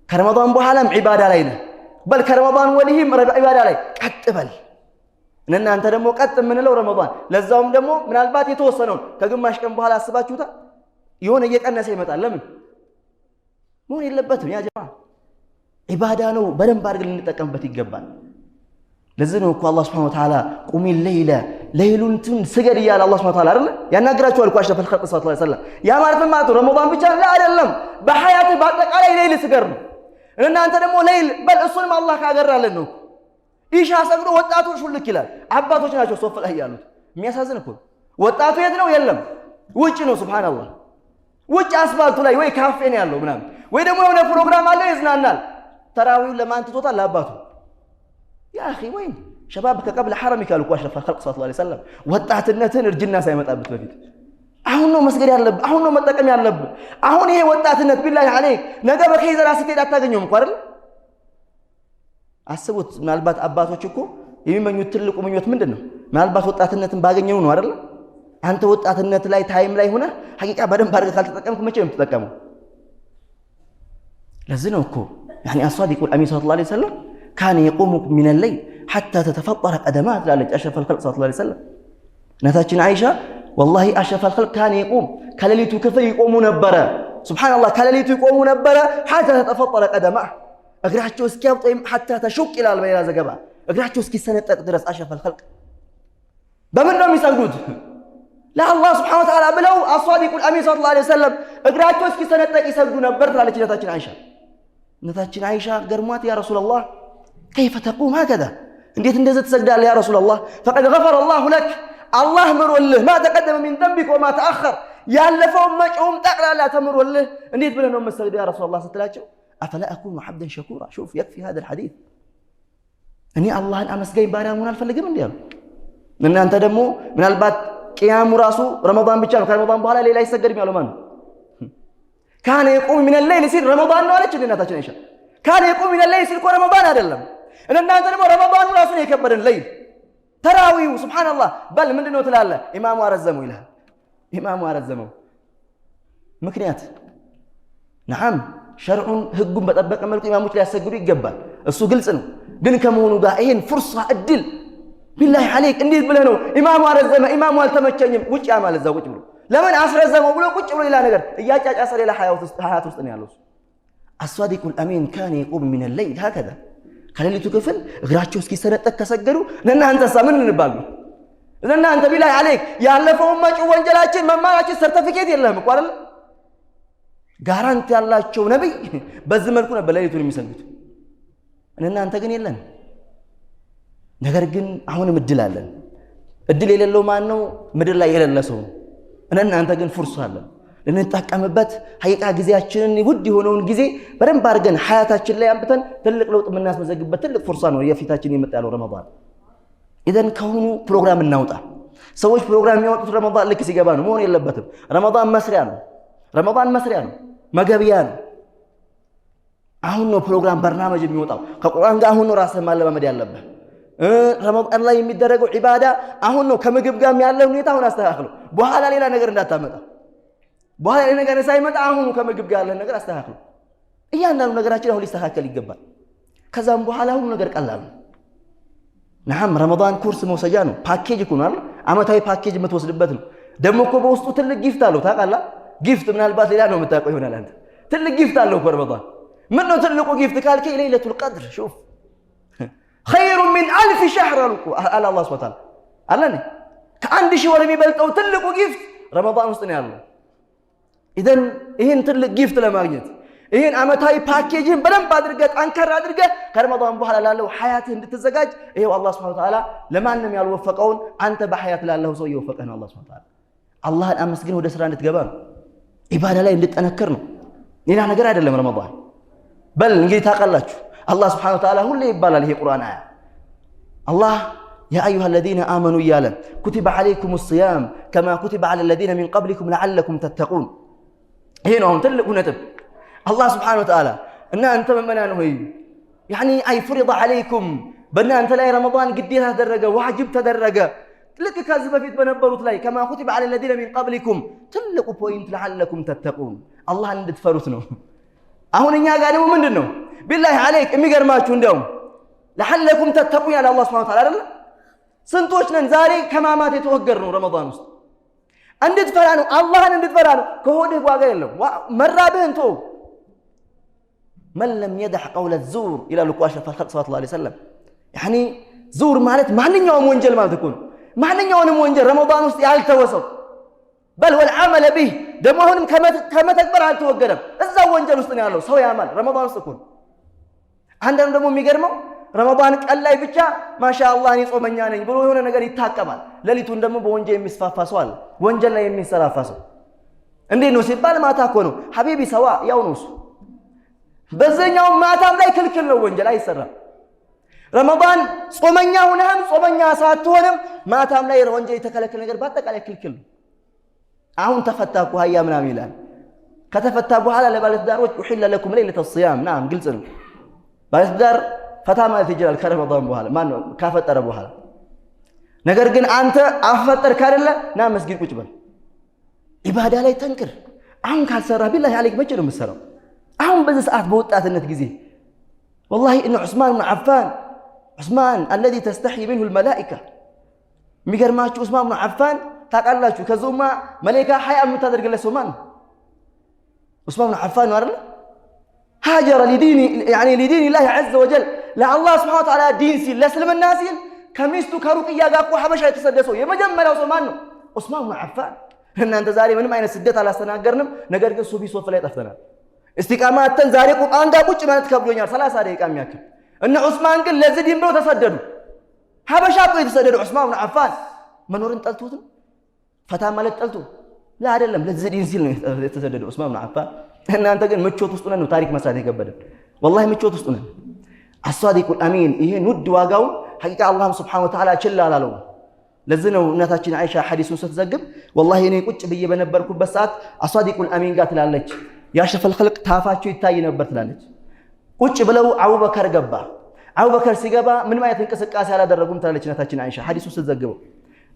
ከረመዳን በኋላም ዒባዳ ላይ ነህ በል ከረመዳን ወዲህም ዒባዳ ላይ ቀጥ በል እናንተ ደግሞ ቀጥ ምንለው ረመዳን ለዛውም ደግሞ ምናልባት የተወሰነው ከግማሽ ቀን በኋላ አስባችሁታ የሆነ እየቀነሰ ይመጣል ለምን መሆን የለበትም ያ ጀማ ዒባዳ ነው በደንብ አድርገን ልንጠቀምበት ይገባል ለዚህ ነው እኮ አላህ Subhanahu Wa Ta'ala ቁሚ ለይሉን ስገድ ይላል አላህ Subhanahu Wa Ta'ala አይደል ያናግራቸዋል እኮ አሽረፈል ኸልቅ ሰለላሁ ዐለይሂ ወሰለም ያ ማለት ምን ማለት ነው ረመዳን ብቻ አይደለም በሐያት በአጠቃላይ ለይል ስገድ ነው እናንተ ደግሞ ለይል በል እሱንም አላህ ካገራለን ነው ኢሻ ሰግዶ ወጣቱ ሹልክ ይላል አባቶች ናቸው ሶፍ ላይ ያሉት የሚያሳዝን እኮ ወጣቱ የት ነው የለም ውጭ ነው ሱብሃንአላህ ውጭ አስፋልቱ ላይ ወይ ካፌ ነው ያለው ምናምን ወይ ደግሞ የሆነ ፕሮግራም አለ ይዝናናል ተራዊው ለማን ትቶታል ለአባቱ ያ اخي ወይን شبابك قبل حرمك قالوا اشرف الخلق صلى الله عليه وسلم ወጣትነትን እርጅና ሳይመጣበት በፊት አሁን ነው መስገድ ያለብህ አሁን ነው መጠቀም ያለብህ አሁን ይሄ ወጣትነት ቢላሂ አለይክ ነገ በከይዘራ ስትሄድ አታገኘውም እኮ አይደል አስቡት ምናልባት አባቶች እኮ የሚመኙት ትልቁ ምኞት ምንድነው ምናልባት ወጣትነትን ባገኘው ነው አይደል አንተ ወጣትነት ላይ ታይም ላይ ሆነ ሐቂቃ በደንብ አድርገህ ካልተጠቀምክ መቼ ነው የምትጠቀመው ለዚህ ነው እኮ يعني الصادق الامين صلى الله عليه وسلم كان يقوم من الليل حتى تتفطر قدمات لالج اشرف الخلق صلى الله عليه وسلم نتاچن عائشه والله اشرف الخلق كان يقوم كلليቱ ክፍል ይቆሙ ነበር سبحان الله كلليቱ ይቆሙ ነበር حتى تتفطر قدمه እግራቸው እስኪያብጥ ወይም حتى تشق ይላል በሌላ ዘገባ እግራቸው እስኪሰነጠቅ ድረስ አሸፈ الخلق በምን ነው የሚሰግዱት ለአላህ Subhanahu Wa Ta'ala ብለው الصادق الامين صلى الله عليه وسلم እግራቸው እስኪሰነጠቅ ይሰግዱ ነበር ትላለች ነታችን አይሻ ገርሟት ያ ረሱላህ كيف تقوم هكذا እንዴት እንደዚህ ትሰግዳለህ ያ ረሱላህ فقد غفر الله لك الله ምሮልህ ما تقدم من ذنبك وما تأخر ያለፈው መጪውም ጠቅላላ ተምሮልህ እንዴት ብለህ ነው መስገድ ያ ረሱላህ ስትላቸው أفلا أكون عبدا شكورا شوف يكفي هذا الحديث እኔ አላህን አመስጋኝ ባሪያ መሆን አልፈልግም እንዴ ያለው እናንተ ደግሞ ምናልባት ቂያሙ ራሱ ረመዳን ብቻ ነው ከረመዳን በኋላ ሌላ አይሰገድም ያለው ማን كان يقوم من الليل ሲል ረመዳን ነው አለች እናታችን አይሻ كان يقوم من الليل ሲል ረመዳን አይደለም እናንተ ደግሞ ረመዳን ራሱ ነው የከበደን ለይል ተራዊው ሱብሃንአላህ በል ምንድነው ትላለ ኢማሙ አረዘመው ይላል ኢማሙ አረዘመው ምክንያት نعم ሸርዑን ህጉን በጠበቀ መልኩ ኢማሞች ሊያሰግዱ ይገባል እሱ ግልጽ ነው ግን ከመሆኑ ጋር ይሄን ፍርሳ እድል ቢላሂ አለይክ እንዴት ብለህ ነው ኢማሙ አረዘመ ኢማሙ አልተመቸኝም ውጭ ያማል እዛው ቁጭ ብሎ ለምን አስረዘመው ብሎ ቁጭ ብሎ ሌላ ነገር እያጫጫሰ ሌላ ሀያት ውስጥ ነው ያለው الصادق الامين كان يقوم من الليل هكذا ከሌሊቱ ክፍል እግራቸው እስኪሰነጠቅ ከሰገዱ እናንተሳ ምን እንባል ነው? እናንተ ቢላህ አለይክ ያለፈው መጪው ወንጀላችን መማራችን ሰርቲፊኬት የለህም እኮ አይደል? ጋራንት ያላቸው ነብይ በዚህ መልኩ ነበር ሌሊቱን የሚሰግዱት። እናንተ ግን የለን። ነገር ግን አሁንም እድል አለን። እድል የሌለው ማን ነው? ምድር ላይ የሌለ ሰው። እናንተ ግን ፍርሱ አለን ልንጠቀምበት ሐቂቃ ጊዜያችንን ውድ የሆነውን ጊዜ በደንብ አድርገን ሐያታችን ላይ አንብተን ትልቅ ለውጥ የምናስመዘግብበት ትልቅ ፍርሳ ነው የፊታችን የመጣ ያለው ረመዳን። ኢዘን ከሆኑ ፕሮግራም እናውጣ። ሰዎች ፕሮግራም የሚያወጡት ረመዳን ልክ ሲገባ ነው መሆን የለበትም። ረመዳን መስሪያ ነው። ረመዳን መስሪያ ነው፣ መገቢያ ነው። አሁን ነው ፕሮግራም በርናመጅ የሚወጣው። ከቁርአን ጋር አሁን ነው ራስህን ማለማመድ ያለብህ። ረመዳን ላይ የሚደረገው ዒባዳ አሁን ነው። ከምግብ ጋር ያለ ሁኔታ አሁን አስተካክለው፣ በኋላ ሌላ ነገር እንዳታመጣ። በኋላ ሌላ ነገር ሳይመጣ አሁን ከምግብ ጋር ያለ ነገር አስተካክለው። እያንዳንዱ ነገራችን አሁን ሊስተካከል ይገባል። ከዛም በኋላ ሁሉ ነገር ቀላል ነው። ነዓም ረመዳን ኮርስ መውሰጃ ነው። ፓኬጅ እኮ ነው አይደል? አመታዊ ፓኬጅ የምትወስድበት ነው። ደግሞ እኮ በውስጡ ትልቅ ጊፍት አለው ታውቃለህ? ጊፍት ምናልባት ሌላ ነው የምታውቀው ይሆናል አንተ። ትልቅ ጊፍት አለው እኮ ረመዳን። ምን ነው ትልቁ ጊፍት ካልከኝ ለይለቱል ቀድር ሹፍ خير من 1000 شهر አልኩ አለ አላህ ሱብሓነሁ ወተዓላ። አላህ ከአንድ ሺህ ወር የሚበልጠው ትልቁ ጊፍት ረመዳን ውስጥ ነው ያለው። ኢዘን ይሄን ትልቅ ጊፍት ለማግኘት ይሄን አመታዊ ፓኬጅን በደንብ አድርገህ ጠንከር አድርገህ ከረመዳን በኋላ ላለው ሐያትህ እንድትዘጋጅ ይሄው አላህ ሱብሓነሁ ወተዓላ ለማንም ያልወፈቀውን አንተ በሐያት ላለው ሰው እየወፈቀህ ነው። አላህ ሱብሓነሁ ወተዓላ አላህን አመስግን ወደ ስራ እንድትገባ ነው። ኢባዳ ላይ እንድትጠነክር ነው። ሌላ ነገር አይደለም ረመዳን። በል እንግዲህ ታውቃላችሁ አላህ ሱብሓነሁ ወተዓላ ሁሌ ይባላል ይሄ ቁርአን አያ አላህ يا أيها الذين آمنوا يالا كتب عليكم الصيام كما كتب على الذين من قبلكم لعلكم تتقون. هنا هم تلقوا نتب الله سبحانه وتعالى إن أنت من منانه يعني أي فرض عليكم بنا أنت لا رمضان قديها درجة واجب تدرجة لك كذب في بنبرت لي كما كتب على الذين من قبلكم تلقوا بوينت لعلكم تتقون. الله عند تفرسنا أهون إني قالوا من دنو بالله عليك إمي قرماتشون دوم لعلكم تتقون على الله سبحانه وتعالى. ስንቶች ነን ዛሬ ከማማት የተወገር ነው ረመዳን ውስጥ እንድትፈራ ነው አላህን እንድትፈራ ነው። ከሆድህ ዋጋ የለው መራብህን ተው። من لم يدع قول الزور الى لقاش الخلق صلى الله عليه وسلم يعني زور ማለት ማንኛውም ወንጀል ማለት እኮ ነው። ማንኛውንም ወንጀል ረመዳን ውስጥ ያልተወሰው بل والعمل به ደግሞ አሁንም ከመተግበር አልተወገደም እዛው ወንጀል ውስጥ ነው ያለው ሰው ያማል ረመዳን ውስጥ እኮ ነው። አንዳንዱ ደግሞ የሚገርመው ረመዳን ቀን ላይ ብቻ ማሻአላህ እኔ ጾመኛ ነኝ ብሎ የሆነ ነገር ይታቀማል። ሌሊቱን ደግሞ በወንጀል የሚስፋፋ ሰው አለ። ወንጀል ላይ የሚሰራፋ ሰው እንዴት ነው ሲባል ማታ እኮ ነው ሐቢቢ ሰዋ ያው ነው እሱ። በዛኛው ማታም ላይ ክልክል ነው ወንጀል አይሰራም። ረመዳን ጾመኛ ሆነህም ጾመኛ ሳትሆንም ማታም ላይ ወንጀል የተከለከለ ነገር በአጠቃላይ ክልክል ነው። አሁን ተፈታኩ ሀያ ምናምን ይላል። ከተፈታ በኋላ ለባለትዳሮች ኡሂለ ለኩም ለይለተ ሲያም ናም ግልጽ ነው። ባለትዳር ፈታ ማለት ይችላል ከረመዳን በኋላ ማን ካፈጠረ በኋላ። ነገር ግን አንተ አፈጠርክ አይደለ ና መስጊድ ቁጭ በል ኢባዳ ላይ ተንክር። አሁን ካልሰራ ቢላሂ አለይክ መቼ ነው የምትሰራው? አሁን በዚህ ሰዓት በወጣትነት ጊዜ والله ان عثمان بن عفان عثمان الذي تستحي منه الملائكه የሚገርማችሁ ዑስማን ብን አፋን ታውቃላችሁ ከዙማ መላእክት ሐያ የምታደርግለት ሰው ማን ነው? ዑስማን ብን አፋን ነው አይደል? هاجر لدين يعني لدين الله عز وجل لا الله سبحانه وتعالى دين سي لسلمنا سي ከሚስቱ ከሩቅያ ጋር እኮ ሐበሻ የተሰደሰው የመጀመሪያው ሰው ማን ነው? ዑስማን ብን አፋን። እናንተ ዛሬ ምንም አይነት ስደት አላስተናገርንም። ነገር ግን ሱፊ ሶፍ ላይ ጠፍተናል። እስቲቃማተን ዛሬ ቁርአን ጋር ቁጭ ማለት ከብዶኛል 30 ደቂቃ የሚያክል። እነ ዑስማን ግን ለዚህ ዲን ብለው ተሰደዱ። ሐበሻ እኮ የተሰደዱ ዑስማን ብን አፋን መኖርን ጠልቶት ፈታ ማለት ጠልቶ ላ አይደለም ለዚህ ዲን ሲል ነው የተሰደዱ ዑስማን ብን አፋን። እናንተ ግን ምቾት ውስጥ ነን ነው ታሪክ መስራት የከበደን والله ምቾት ውስጥ ነን። አስዋዲቁል አሚን ይሄን ውድ ዋጋው ሐቂቃ አላህ ሱብሓነሁ ወተዓላ ችላ አላለው። ለዚህ ነው እናታችን አይሻ ሐዲሱን ስትዘግብ والله እኔ ቁጭ ብዬ በነበርኩበት ሰዓት አስዋዲቁል አሚን ጋር ትላለች ያሸፈል ኸልቅ ታፋቸው ይታይ ነበር ትላለች። ቁጭ ብለው አቡበከር ገባ። አቡበከር ሲገባ ምንም አይነት እንቅስቃሴ አላደረጉም ትላለች እናታችን አይሻ ሐዲሱን ስትዘግበው።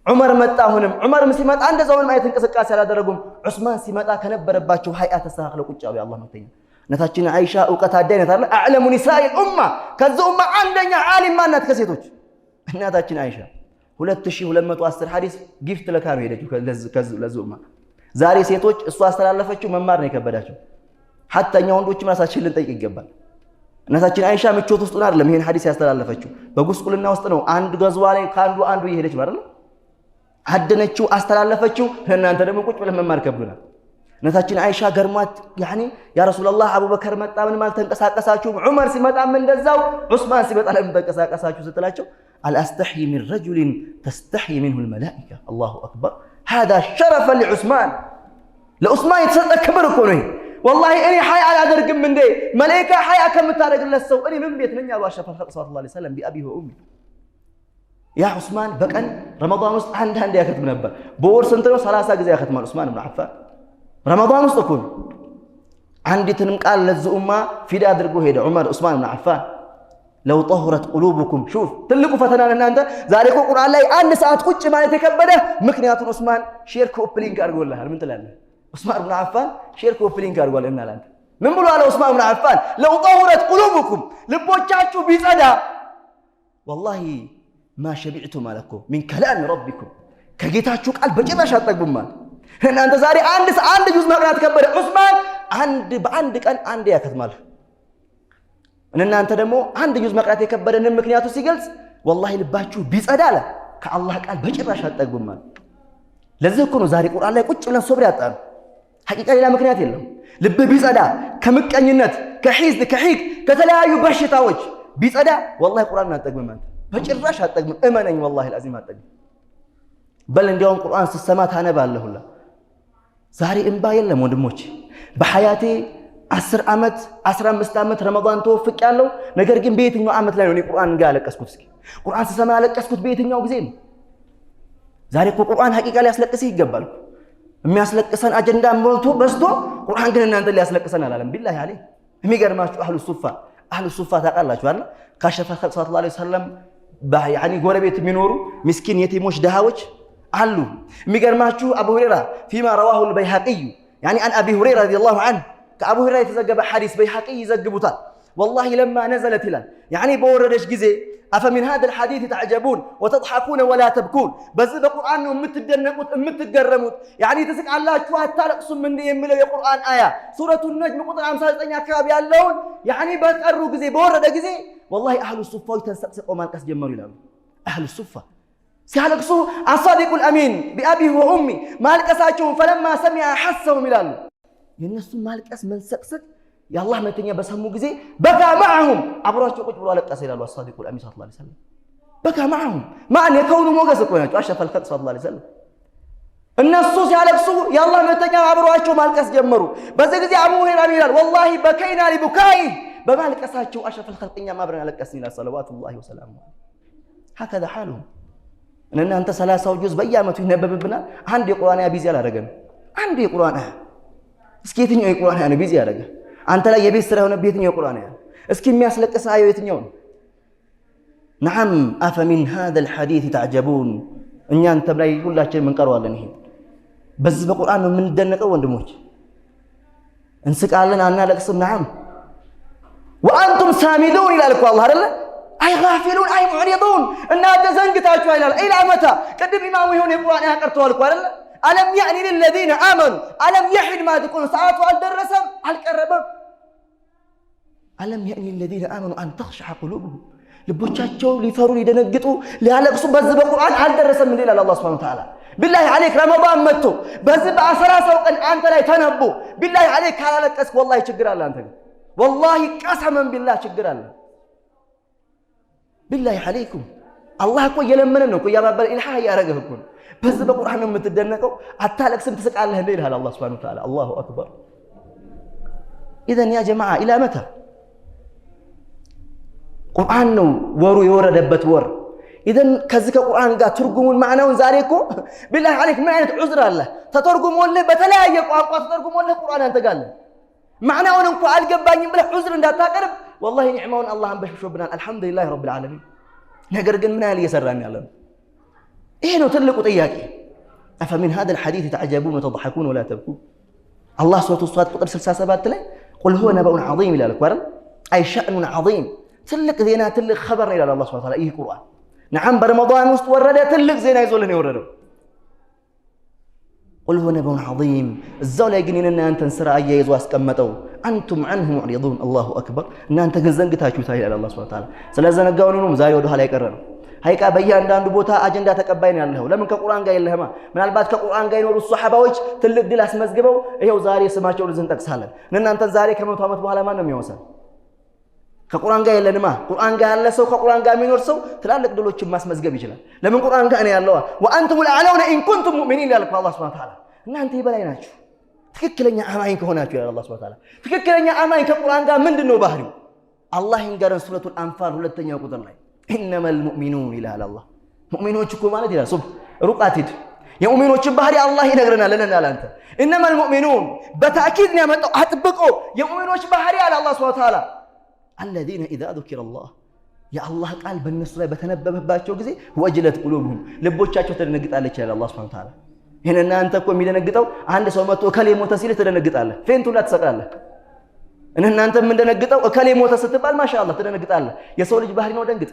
ዑመር መጣ። አሁንም ዑመር ሲመጣ እንደዛው ምንም አይነት እንቅስቃሴ አላደረጉም። ዑስማን ሲመጣ ከነበረባቸው ሀይአ ተስተካክለው ቁጭ አሉ። አላህ መተኛ እናታችን አይሻ ዕውቀት አዳይነት አለ አዕለሙ ኒሳኢ ኡማ ከዚህ ኡማ አንደኛ ዓሊም ማናት ከሴቶች እናታችን አይሻ 2210 ሐዲስ ጊፍት ለካ ነው ሄደችው ለዚህ ኡማ። ዛሬ ሴቶች እሷ አስተላለፈችው መማር ነው የከበዳቸው። ሐታ እኛ ወንዶችም ራሳችን ልንጠይቅ ይገባል። እናታችን አይሻ ምቾት ውስጥ ነው አይደለም ይሄን ሐዲስ ያስተላለፈችው በጉስቁልና ውስጥ ነው አንድ ገዝዋ ላይ አንዱ ይሄደች ማለት ነው አደነችው አስተላለፈችው እናንተ ደግሞ ቁጭ ብለን መማር ከብዱናል እናታችን አይሻ ገርማት ያ ረሱላህ አቡበከር መጣ ምን ማለት ተንቀሳቀሳችሁ ዑመር ሲመጣም እንደዛው ዑስማን ሲመጣ ለምን ተንቀሳቀሳችሁ ስትላቸው አልአስተህይ ሚን ረጁልን ተስተህይ منه الملائكه الله اكبر هذا شرف لعثمان ለዑስማን የተሰጠ ክብር እኮ ነው والله اني حي አላደርግም እንዴ መላእክት حي ከምታደርግለት ሰው እኔ ምን ቤት ነኝ አሉ አሸረፈ الخلق صلى الله عليه وسلم بأبي وأمي يا عثمان በቀን ረመዳን ውስጥ አንድ ያከትም ነበር በወር ስንት ነው 30 ጊዜ ያከትማል ዑስማን ኢብኑ አፋን ረመዳን ውስጥ እኮ አንዲትንም ቃል ለዚህ ኡማ ፊዳ አድርጎ ሄደ ዑመር ዑስማን ኢብኑ አፋን لو طهرت قلوبكم شوف ትልቁ ፈተና እናንተ ዛሬ እኮ ቁርአን ላይ አንድ ሰዓት ቁጭ ማለት የከበደ ምክንያቱም ዑስማን ሼር ኮፕሊንግ አድርጎልሃል ምን ትላለህ ዑስማን ኢብኑ አፋን ሼር ኮፕሊንግ አድርጓል እና ላንተ ምን ብሎ አለ ዑስማን ኢብኑ አፋን لو طهرت قلوبكم ልቦቻችሁ ቢጸዳ والله ما شبعتم لكم من كلام ربكم ከጌታችሁ ቃል በጭራሽ አትጠግቡም እናንተ ዛሬ አንድ ጁዝ መቅራት ከበደ ዑስማን በአንድ ቀን አንድ ያከትማል እናንተ ደግሞ አንድ ጁዝ መቅራት የከበደን ምክንያቱ ሲገልጽ والله ልባችሁ ቢጸዳ አለ ከአላህ ቃል በጭራሽ አትጠግቡም ለዚህ እኮ ነው ዛሬ ቁርአን ላይ ቁጭ ብለን ሶብር ያጣን ሐቂቃ ሌላ ምክንያት የለም ልብ ቢጸዳ ከምቀኝነት ከሂዝድ ከሂድ ከተለያዩ በሽታዎች ቢጸዳ والله ቁርአን አትጠግቡም በጭራሽ አትጠግቡም እመነኝ والله العظيم አትጠግቡም በል እንዲያውም ቁርአን ስትሰማ ታነባለሁላ ዛሬ እንባ የለም ወንድሞች በሐያቴ 10 ዓመት 15 ዓመት ረመዳን ተወፍቅ ያለው ነገር ግን በየትኛው ዓመት ላይ ነው እኔ ቁርአን ጋር ያለቀስኩት እስኪ ቁርአን ስሰማ ያለቀስኩት በየትኛው ጊዜ ነው ዛሬ እኮ ቁርአን ሐቂቃ ሊያስለቅስህ ይገባል የሚያስለቅሰን አጀንዳ ሞልቶ በዝቶ ቁርአን ግን እናንተ ሊያስለቅሰን አላለም ቢላሂ አለይ የሚገርማችሁ አህሉ ሱፋ ታውቃላችሁ አይደል ካሸፈ ኸልቅ ሰለላሁ ዐለይሂ ወሰለም ጎረቤት የሚኖሩ ምስኪን የቲሞች ደሃዎች አሉ የሚገርማችሁ አቡ ሁረይራ فيما رواه البيهقي يعني عن ابي هريره رضي الله عنه كابو هريره የተዘገበ ሐዲስ በይሃቂ ይዘግቡታል والله لما نزلت ይላል يعني በወረደች ጊዜ أفمن هذا الحديث تعجبون وتضحكون ولا تبكون بس بالقرآن ومتدنقوا متجرموا يعني تسك الله شو هتلاقصوا من يملوا القرآن آية سورة النجم قطع أمثال تانية كاب ياللون يعني بتقروا جزء بورد جزء والله أهل الصفة يتنسق وما نقص جمروا لهم أهل الصفة سيالقصوا الصادق الأمين بأبي وأمي مالك أساچون فلما سمع حسهم ملال ينسوا مالك أس من سقسق يا الله ما تنيا بسمو جزء بكى معهم أبراش يقول ولا لك أسئلة الصادق الأمين صلى الله عليه وسلم بكى معهم مع أن يكونوا موجزك وينتو أشرف الخلق صلى الله عليه وسلم الناس سيالقصوا يا الله ما تنيا أبراش مالك أس جمروا بس جزء أبو هريرة ملال والله بكينا لبكائه بمالك أساچو أشرف الخلق إنما ما برنا لك أسئلة صلوات الله وسلامه هكذا حالهم إن أنت ثلاثة وجزء بيامة ينبب بنا عندي قرآن يا بيزي على رجل عندي قرآن اسكيتني قرآن أنا بيزي على رجل أنت لا يبي سره ونبيتني قرآن اسكيم ياسلك أسايو يتنيون نعم أفمن هذا الحديث تعجبون إن أنت بلا يقول لا شيء من قروة لنهي بس بقرآن من دنك أول دموج انسك علنا أنا لك اسم نعم وأنتم سامدون إلى لك والله هذا أي غافلون أي معرضون إن هذا زنقتاችሁ ይላል إلى متى قدم إمام يهون القرآن ያቀርተዋል እኮ አይደል ألم يعني للذين آمنوا ألم يحن ما تكون ساعات አልደረሰም አልቀረበም ألم يعني للذين آمنوا أن تخشع قلوبهم ልቦቻቸው ሊፈሩ ሊደነግጡ ሊያለቅሱ በዚህ በቁርአን አልደረሰም እንዴ ይላል አላህ Subhanahu Wa Ta'ala بالله عليك رمضان መጥቶ በዚህ በ10 ቀን አንተ ላይ ተነቦ بالله عليك ካላለቀስክ والله ችግር አለ አንተ والله قسما بالله ችግር አለ بالله عليكم الله እኮ እየለመነን ነው እኮ ያባበለ ኢልሃ ያረገህ እኮ በዚህ በቁርአን ነው የምትደነቀው አታለቅስም ትስቃለህ እንዴ ይላል አላህ Subhanahu Wa Ta'ala الله أكبر إذن يا جماعة إلى متى قرآن ነው ወሩ የወረደበት ወር إذن ከዚህ ከቁርአን ጋር ትርጉሙን ማዕናውን ዛሬ እኮ بالله عليك ምን አይነት ዑዝር አለ ተተርጉሞልህ በተለያየ ቋንቋ ተተርጉሞልህ ቁርአን አንተ ጋር معناውን እንኳን አልገባኝም ብለህ ዑዝር እንዳታቀርብ والله نعمውን አላህ አንበሽብናል الحمد لله رب العالمين ነገር ግን ምን ያህል እየሰራን ያለው ይሄ ነው ትልቁ ጥያቄ أفمن هذا الحديث تعجبون وتضحكون ولا تبكون الله سورة الصاد ቁጥር 67 ላይ قل هو نبأ عظيم ይላል እኮ አይደል أي شأن عظيم ትልቅ ዜና ትልቅ خبر ነው ይላል አላህ Subhanahu Wa Ta'ala ይህ ቁርአን نعم برمضان ውስጥ ወረደ ትልቅ ዜና ይዞልን የወረደው قل هو نبأ عظيم الزول يقنين أن أنت سرى أيز واسكمتو أنتم عنه معرضون الله أكبر أن أنت زنقتها شو تاهي على الله سبحانه وتعالى سلازنا قاونهم زاي ودها لا يكرر هيك بيان دان بوتا أجندة تكبين الله لمن كقرآن جاي لهما من البعض كقرآن جاي نور الصحابة وجه تلك دي لاس مزجبوا إيه وزاري سماش ولا زنتك سهلا لأن أنت زاري كم تهمت بحاله ما نم يوصل كقرآن جاي لنا ما قرآن جاي الله سو كقرآن جاي من ورسو تلالك دلوا تشم ماس مزجب يجلا لمن قرآن جاي الله وأنتم الأعلون إن كنتم مؤمنين لك الله سبحانه وتعالى إن أنت يبلايناش تككلني أمانك هنا يا الله سبحانه وتعالى تككلني أمانك كقرآن جاي من دنو بحري الله ينقرن سورة الأنفال ولا تنيا قدر الله إنما المؤمنون إلى الله مؤمنون شكو مالك إلى صب رقاتد يا مؤمنون شبهري الله ينقرنا لنا لا أنت إنما المؤمنون بتأكيد نعمة هتبقوا يا مؤمنون شبهري على الله سبحانه وتعالى الذين إذا ذكر الله يا الله قال بالنصر بتنبه باتشو جزي وجلت قلوبهم لبوتشاتشو تدنقط عليك يا الله سبحانه وتعالى هنا أنت كم يدنقطوا عند سومتو كلمة تسيلة تدنقط عليه فين تلا تسقى له إن أنت من دنقطوا كلمة تستبال ما شاء الله تدنقط عليه يا سولج بحري نو دنقط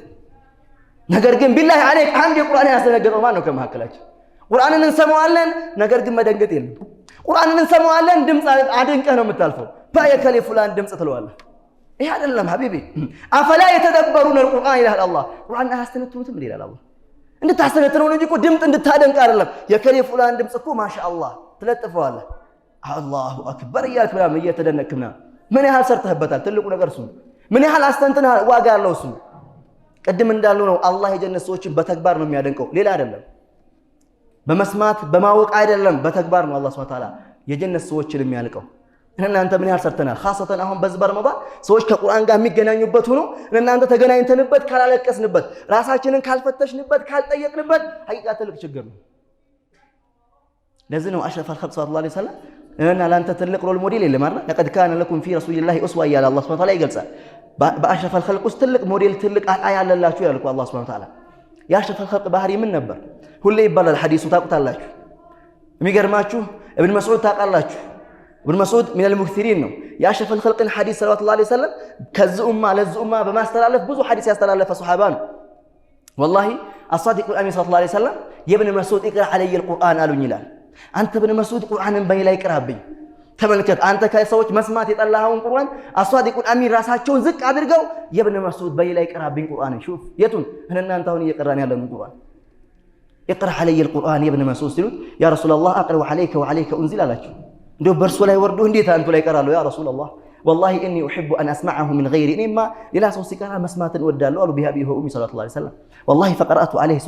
ነገር ግን ቢላህ አለክ አንድ የቁርአን ያስደነገጠው ማን ነው ከመሐከላችን ቁርአንን እንሰማዋለን ነገር ግን መደንገጥ የለም ቁርአንን እንሰማዋለን ድምጽ አድንቀህ ነው የምታልፈው ባየከለ ፉላን ድምጽ ትለዋለህ ይሄ አይደለም ሐቢቢ አፈላ የተደበሩን القرآن ይላል አላህ ቁርአን አያስተነትኑትም ይላል አላህ እንድታስተነትነው እንጂ እኮ ድምጽ እንድታደንቅ አይደለም የከለ ፉላን ድምጽ እኮ ማሻአላህ ትለጥፈዋለህ አላሁ አክበር እያልክ ምናምን እየተደነቅክና ምን ያህል ሰርተህበታል ትልቁ ነገር እሱ ምን ያህል አስተንትነሃል ዋጋ ያለው እሱ قدم እንዳልነው ነው አላህ የጀነት ሰዎችን በተግባር ነው የሚያደንቀው ሌላ አይደለም በመስማት በማወቅ አይደለም በተግባር ነው አላህ Subhanahu Wa Ta'ala የጀነት ሰዎችን የሚያልቀው እናንተ ምን ያህል ሰርተናል خاصة አሁን በዚህ ረመዳን ሰዎች ከቁርአን ጋር የሚገናኙበት ሆኖ እናንተ ተገናኝተንበት ካላለቀስንበት ራሳችንን ካልፈተሽንበት ካልጠየቅንበት ሐቂቃ ትልቅ ችግር ነው ለዚህ ነው አሽረፍ الخلق ሰለላሁ ዐለይሂ ወሰለም እና ላንተ ትልቅ ሮል ሞዴል የለም አይደል لقد كان لكم في رسول الله اسوة ያለ አላህ Subhanahu Wa Ta'ala ይገልጻል በአሽረፍ الخلق ውስጥ ትልቅ ሞዴል ትልቅ አያ ያለላችሁ ያልኩ አላህ Subhanahu Wa Ta'ala የአሽረፍ الخلق ባህሪ ምን ነበር ሁሌ ይባላል ሐዲሱ ታውቁታላችሁ የሚገርማችሁ ኢብኑ መስዑድ ታውቃላችሁ ኢብኑ መስዑድ من المكثرين ነው የአሽረፍ الخلق ሐዲስ ሰለላሁ ዐለይሂ ወሰለም ከዚህ ኡማ በማስተላለፍ ብዙ ሐዲስ ያስተላለፈ ሱሐባ ነው والله الصادق الامين صلى الله عليه وسلم የኢብኑ መስዑድ اقرا علي القرآن አሉኝ ይላል አንተ ኢብኑ መስዑድ ቁርአንን በእኔ ላይ ቅራብኝ ተመልከት አንተ ከሰዎች መስማት የጠላኸውን ቁርአን አስዋዲቁል አሚን ራሳቸውን ዝቅ አድርገው የኢብኑ መስዑድ በእኔ ላይ ቅራብኝ ቁርአንን ሹፍ የቱን እናንተ አሁን እየቀራን ያለነው ቁርአን اقرا علي القرآن يا ابن مسعود ሲሉት يا رسول الله اقرا عليك وعليك انزل አላችሁ እንደው በርሱ ላይ ወርዶ እንዴት አንተ ላይ ቀራለሁ يا رسول الله والله اني احب ان اسمعه من غيري انما ሌላ ሰው ሲቀራ መስማትን ወዳለሁ አሉ ቢሃቢ ሆ ኡሚ ሰለላሁ ዐለይሂ ወሰለም والله فقرات عليه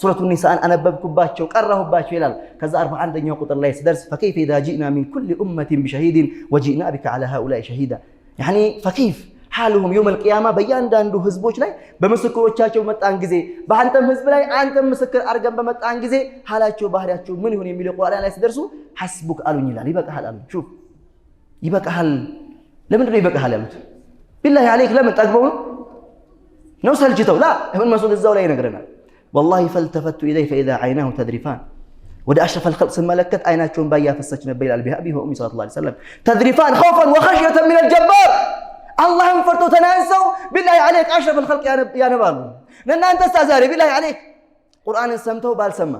سوره النساء አነበብኩባቸው ቀራሁባቸው ይላል ከዛ 41ኛው ቁጥር ላይ ሲደርስ فكيف اذا جئنا من كل امه بشهيد وجئنا بك على هؤلاء شهيدا يعني فكيف حالهم يوم القيامه በእያንዳንዱ ህዝቦች ላይ በምስክሮቻቸው መጣን ጊዜ በአንተም ህዝብ ላይ አንተም ምስክር አርገን በመጣን ጊዜ ሐላቸው ባህሪያቸው ምን ይሁን የሚለው ቁርአን ላይ ሲደርሱ حسبك አሉኝ ይላል ይበቃሃል አሉኝ ሹፍ ይበቃሃል ለምን ነው ይበቃሃል ያሉት بالله عليك ለምን ጠግበው ነው ሰልችተው لا ኢብኑ መስዑድ እዛው ላይ ይነግረናል والله فالتفت اليه فاذا عيناه تذرفان ወደ አሽረፍ الخلق ስመለከት አይናቸውን ባያፈሰች ነበር ይላል ቢሃቢ ሆ ኡሚ ሰለላሁ ዐለይሂ ወሰለም تذرفان خوفا وخشيه من الجبار اللهم فرتو تناسوا بالله عليك أشرف الخلق يا نبال لأن أنت استاذاري بالله عليك قرآن سمته بالسمة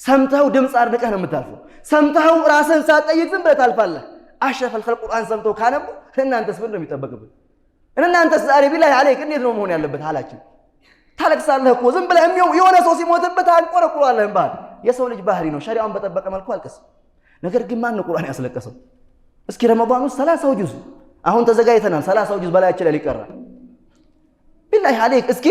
سمته دمس أرنك أنا متالفه سمته راسن سات أيزن بتالف الله أشرف الخلق قرآن سمته كانوا لأن أنت سبنا متبقى لأن أنت استاذاري بالله عليك إني نوموني على بيت حالك تالك صار له كوزن بلا هم يونا سوسي موتبت عن قرآن لهم بعد يسول جبهري نو شريعة بتبقى مالكوا الكس نقدر كمان القرآن أصل الكسر بس كي رمضان ثلاثة وجزء አሁን ተዘጋይተናል 30 ጁዝ በላያችን ላይ ሊቀራ بالله عليك እስኪ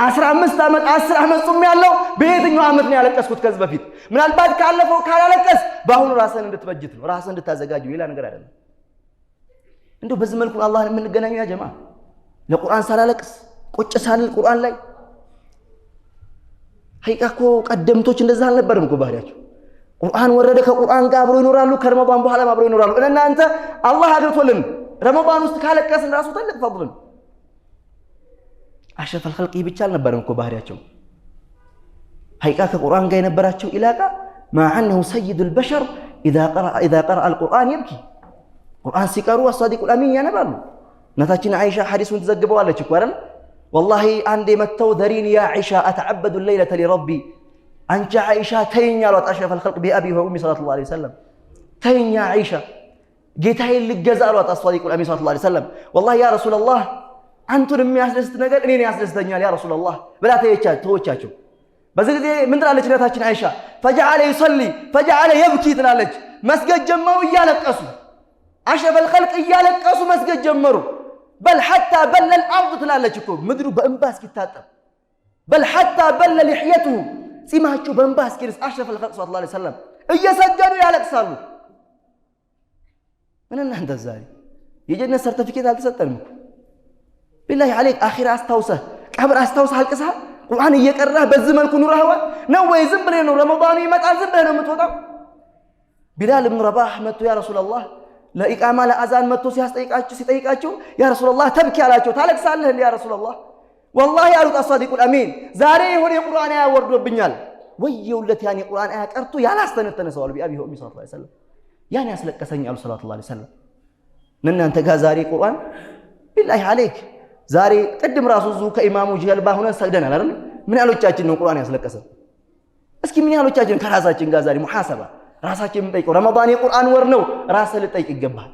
15 አመት 10 አመት ጾም ያለው በየትኛው አመት ነው ያለቀስኩት ከዚህ በፊት ምናልባት ካለፈው ካላለቀስ በአሁኑ ራስን እንድትበጅት ነው ራስን እንድታዘጋጁ ሌላ ነገር አይደለም እንደው በዚህ መልኩ አላህን የምንገናኘው ያ ጀማ ለቁርአን ሳላለቅስ ቁጭ ሳልል ቁርአን ላይ ሀይቃኮ ቀደምቶች እንደዛ አልነበረም እኮ ባህሪያቸው ቁርአን ወረደ ከቁርአን ጋር አብረው ይኖራሉ ከረመዳን በኋላ አብረው ይኖራሉ እናንተ አላህ አድርቶልን ረመዳን ውስጥ ካለቀስን ራሱ ትልቅ ፈضل ነው አሽረፍ الخلق ብቻ አልነበረም እኮ ባህሪያቸው ሀይቃ ከቁርአን ጋር የነበራቸው ኢላቃ مع انه سيد البشر اذا قرأ القرآن يبكي ቁርአን ሲቀሩ الصادق الامين ያነባሉ እናታችን አይሻ ሐዲሱን ተዘግበዋለች እኮ አይደል والله አንዴ መተው ذريني يا عائشة اتعبد الليلة لربي አንቺ አይሻ ተይኝ አሏት አሽረፈል ኸልቅ ቢአቢ ወኡሚ ሰለላሁ ዐለይሂ ወሰለም ተይኝ አይሻ ጌታዬን ልገዛ አሏት አስዋዲቁል አሚን ሰለላሁ ዐለይሂ ወሰለም ወላሂ ያ ረሱላህ አንቱን የሚያስደስት ነገር እኔን ያስደስተኛል ያ ረሱላህ ብላ ተወቻቸው በዚህ ጊዜ ምን ትላለች እናታችን አይሻ ፈጀዐለ ይሰሊ ፈጀዐለ የብኪ ትላለች መስገድ ጀመሩ እያለቀሱ አሽረፈል ኸልቅ እያለቀሱ መስገድ ጀመሩ በል ሐታ በለል አርድ ትላለች እኮ ምድሩ በእንባ እስኪታጠብ በል ሐታ በለ ልሕየቱሁ ጺማቸው በእንባ እስኪርስ አሽረፈል ኸልቅ ሰለላሁ ዐለይሂ ወሰለም እየሰገዱ ያለቅሳሉ ምን እናንተ ዛሬ የጀነት ሰርቲፊኬት አልተሰጠንም ቢላሂ አለይክ አኺራ አስታውሰህ ቀብር አስታውሰህ አልቅሰህ ቁርአን እየቀራህ በዚህ መልኩ ኑረህ ነው ወይ ዝም ብለህ ነው ረመዳኑ ይመጣል ዝም ብለህ ነው የምትወጣው ቢላል ኢብኑ ረባህ መጥቶ ያ ረሱላህ ለኢቃማ ለአዛን መጥቶ ሲጠይቃቸው ያ ረሱላህ ተብኪ አላቸው ታለቅሳለህ እንዴ ያ ረሱላህ والله ያሉት አሳዲቁል አሚን ዛሬ የሆነ የቁርአን አያ ወርዶብኛል ወየውለት ያን የቁርአን አያ ቀርቶ ያላስተነተነ ሰው ቢአቢ ወኡሚ ሰለላሁ ዐለይሂ ወሰለም ያን ያስለቀሰኝ አሉ ሰለላሁ ዐለይሂ ወሰለም እናንተ ጋር ዛሬ ቁርአን ቢላሂ አለይክ ዛሬ ቅድም ራሱ ዙ ከኢማሙ ጀልባ ሆነን ሰግደናል አይደል ምን ያሎቻችን ነው ቁርአን ያስለቀሰ እስኪ ምን ያሎቻችን ከራሳችን ጋር ዛሬ ሙሐሰባ ራሳችን የምንጠይቀው ረመዳን የቁርአን ወር ነው ራስህ ልጠይቅ ይገባል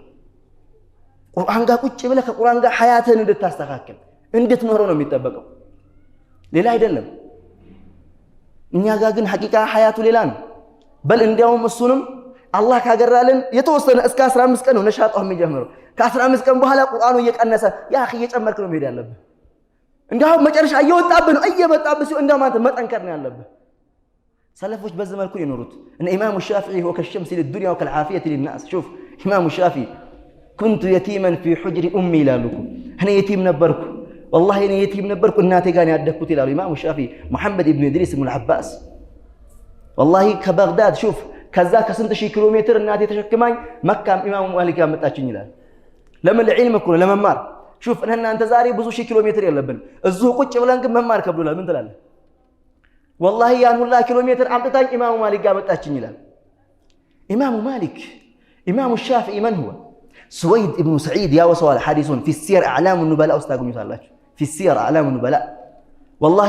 ቁርአን ጋር ቁጭ ብለህ ከቁርአን ጋር ሐያትህን እንድታስተካክል እንድትኖረው ነው የሚጠበቀው ሌላ አይደለም እኛ ጋር ግን ሐቂቃ ሐያቱ ሌላ ነው በል እንዲያውም እሱንም አላህ ካገራልን የተወሰነ እስከ 15 ቀን ነው ነሻጣው የሚጀምረው ከ15 ቀን በኋላ ቁርአኑ እየቀነሰ ያ አኺ እየጨመርክ ነው መሄድ ያለብህ እንዲያውም መጨረሻ እየወጣብህ ነው እየመጣብህ ሲሆን እንደው ማለት መጠንከር ነው ያለብህ ሰለፎች በዚህ መልኩ ይኖሩት እነ ኢማሙ ሻፊዒ هو كالشمس للدنيا وكالعافية للناس شوف ኢማሙ ሻፊዒ كنت يتيما في حجر امي لالكم እኔ የቲም ነበርኩ والله እኔ የቲም ነበርኩ እናቴ ጋር ያደኩት ይላሉ ኢማሙ ሻፊዒ መሐመድ ኢብኑ ኢድሪስ ኢብኑ አልዓባስ والله ከበግዳድ شوف ከዛ ከስንት ሺህ ኪሎ ሜትር እናቴ ተሸክማኝ መካም ኢማሙ ማሊክ ያመጣችኝ ይላል ለምን ለዕልም እኮ ለመማር شوف እናንተ ዛሬ ብዙ ሺህ ኪሎ ሜትር የለብን እዚሁ ቁጭ ብለን ግን መማር ከብዶላል ምን ትላለህ والله ያን ሁላ ኪሎ ሜትር አምጥታኝ ኢማሙ ማሊክ ያመጣችኝ ይላል ኢማሙ ማሊክ ኢማሙ ሻፊዒ من هو سويد ابن سعيد يا وصل حديث في السير اعلام النبلاء استاغنيت الله في السير اعلام النبلاء والله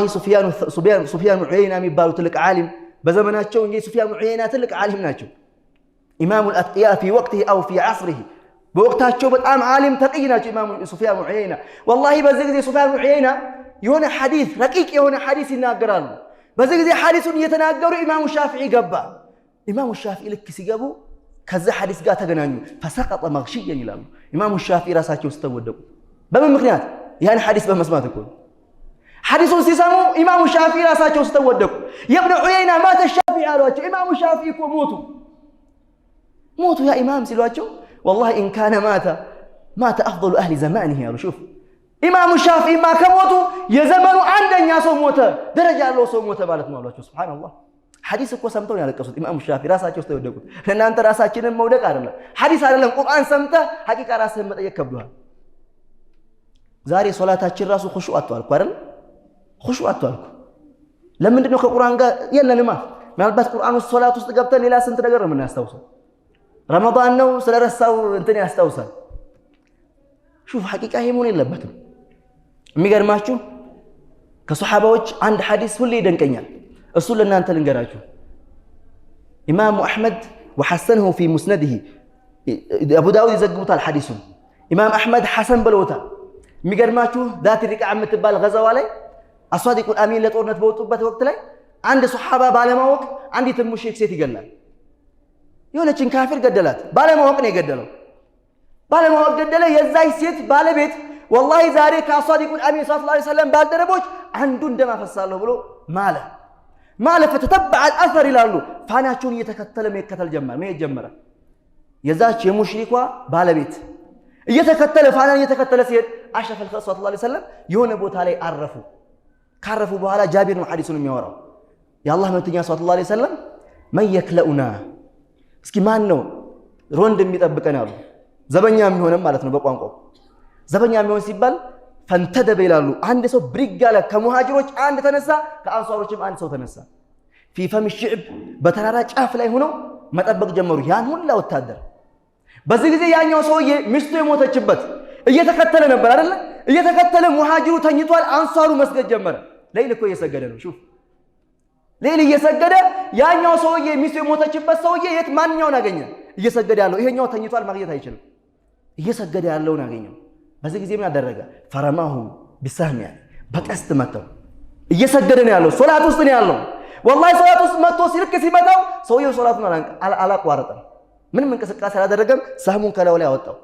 سفيان بن عيينة የሚባሉ ትልቅ ዓሊም በዘመናቸው እንጂ سفيان بن عيينة ትልቅ ዓሊም ናቸው ኢማሙ الاتقياء في وقته او في عصره በወቅታቸው በጣም ዓሊም ተቅይ ናቸው ኢማሙ سفيان بن عيينة والله በዚህ ጊዜ سفيان بن عيينة የሆነ ሐዲስ ረቂቅ የሆነ ሐዲስ ይናገራሉ በዚህ ጊዜ ሐዲሱን እየተናገሩ ኢማሙ ሻፊዒ ገባ ኢማሙ ሻፊዒ ልክ ሲገቡ ከዛ ሐዲስ ጋር ተገናኙ فسقط مغشيا ይላሉ ኢማሙ ሻፊዒ ራሳቸው ተወደቁ በምን ምክንያት ያን ሐዲስ በመስማት እኮ ሐዲሱን ሲሰሙ ኢማሙ ሻፊዒ ራሳቸው ተወደቁ የብኑ ዑየይና ማተ ሻፊዒ አሏቸው ኢማሙ ሻፊዒ እኮ ሞቱ ያ ኢማም ሲሏቸው والله ان كان مات افضل اهل زمانه يا شوف ኢማሙ ሻፊዒ ማ ከሞቱ የዘመኑ አንደኛ ሰው ሞተ ደረጃ ያለው ሰው ሞተ ማለት ነው አሏቸው ሱብሃንአላህ ሐዲስ እኮ ሰምተው ያለቀሱት ኢማሙ ሻፊዒ ራሳቸው ተወደቁት ለእናንተ ራሳችንን መውደቅ አይደለም ሐዲስ አይደለም ቁርአን ሰምተህ ሐቂቃ ራስህን መጠየቅ ከብዷል ዛሬ ሶላታችን ራሱ ኹሹዕ አጥቷል አይደል ኹሹዕ አጥቷል ለምንድን ነው ከቁርአን ጋር የለንማ ምናልባት ቁርአን ውስጥ ሶላት ውስጥ ገብተን ሌላ ስንት ነገር ነው የምናስታውሰው ረመዳን ነው ስለረሳው እንትን ያስታውሳል شوف ሐቂቃ ይሄ መሆን የለበትም የሚገርማችሁ ከሱሐባዎች አንድ ሐዲስ ሁሌ ይደንቀኛል እሱ ለእናንተ ልንገራችሁ ኢማሙ አሕመድ وحسنه في مسنده አቡ ዳውድ ይዘግቡታል ሐዲሱን ኢማም አሕመድ ሐሰን ብለውታል የሚገርማችሁ ذات الرقاع የምትባል ገዛዋ ላይ አስዋዲቁል አሚን ለጦርነት በወጡበት ወቅት ላይ አንድ ሱሐባ ባለማወቅ አንዲት ሙሽሪክ ሴት ይገላል የሆነችን ካፊር ገደላት ባለማወቅ ነው የገደለው ባለማወቅ ገደለ የዛይ ሴት ባለቤት والله ዛሬ ከአስዋዲቁል አሚን ሰለላሁ ዐለይሂ ወሰለም ባልደረቦች አንዱ እንደማፈሳለሁ ብሎ ማለ فتتبع الاثر ይላሉ ፋናቸውን እየተከተለ መሄድ ጀመረ የዛች የሙሽሪኳ ባለቤት እየተከተለ ፋናን እየተከተለ ሲሄድ አሽረፈ الخلق ሰለላሁ ዐለይሂ ወሰለም የሆነ ቦታ ላይ ካረፉ በኋላ ጃቢር ነው ሐዲሱን የሚያወራው የአላህ መልእክተኛ ሰለላሁ ዐለይሂ ወሰለም من يكلؤنا እስኪ ማን ነው ሮንድ የሚጠብቀን አሉ ዘበኛ የሚሆንም ማለት ነው በቋንቋው ዘበኛ የሚሆን ሲባል ፈንተደበ ይላሉ አንድ ሰው ብሪግ አለ ከሙሃጅሮች አንድ ተነሳ ከአንሷሮችም አንድ ሰው ተነሳ في فم الشعب በተራራ ጫፍ ላይ ሆነው መጠበቅ ጀመሩ ያን ሁላ ወታደር በዚህ ጊዜ ያኛው ሰውዬ ሚስቱ የሞተችበት እየተከተለ ነበር አይደል እየተከተለ ሙሃጅሩ ተኝቷል አንሷሩ መስገድ ጀመረ ለይል እኮ እየሰገደ ነው شوف ሌሊ እየሰገደ ያኛው ሰውዬ ሚስቱ የሞተችበት ሰውዬ የት ማንኛውን አገኘ? እየሰገደ ያለው ይሄኛው ተኝቷል ማግኘት አይችልም። እየሰገደ ያለውን አገኘው። በዚህ ጊዜ ምን አደረገ? ፈረማሁ ቢሰህም በቀስት መተው። እየሰገደ ነው ያለው፣ ሶላት ውስጥ ነው ያለው። ወላሂ ሶላት ውስጥ መጥቶ ሲልክ ሲመታው ሰውየው ሶላቱን አላቋረጠም፣ ምንም እንቅስቃሴ አላደረገም። ሰህሙን ከላዩ ላይ አወጣው።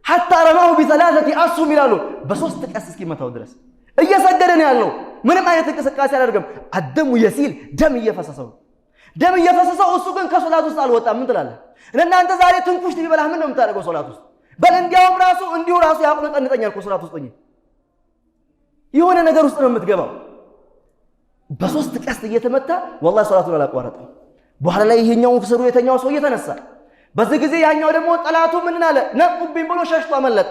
ሐታ ረማሁ ቢሰላሰቲ አሱም ይላሉ፣ በሶስት ቀስ እስኪመታው ድረስ እየሰገደ ነው ያለው። ምንም አይነት እንቅስቃሴ አላደረገም። አደሙ የሲል ደም እየፈሰሰው ደም እየፈሰሰው እሱ ግን ከሶላት ውስጥ አልወጣም። ምን ትላለህ? እናንተ ዛሬ ትንኩሽት ቢበላህ ምን ነው የምታደርገው ሶላት ውስጥ? በል እንዲያውም ራሱ እንዲሁ ራሱ ያቁነጠንጠኛል እኮ ሶላት ውስጥ የሆነ ነገር ውስጥ ነው የምትገባው። በሶስት ቀስት እየተመታ ወላሂ ሶላቱን አላቋረጠም። በኋላ ላይ ይሄኛው ፍስሩ የተኛው ሰው እየተነሳ በዚህ ጊዜ ያኛው ደግሞ ጠላቱ ምን አለ? ነቁብኝ ብሎ ሸሽቶ አመለጠ።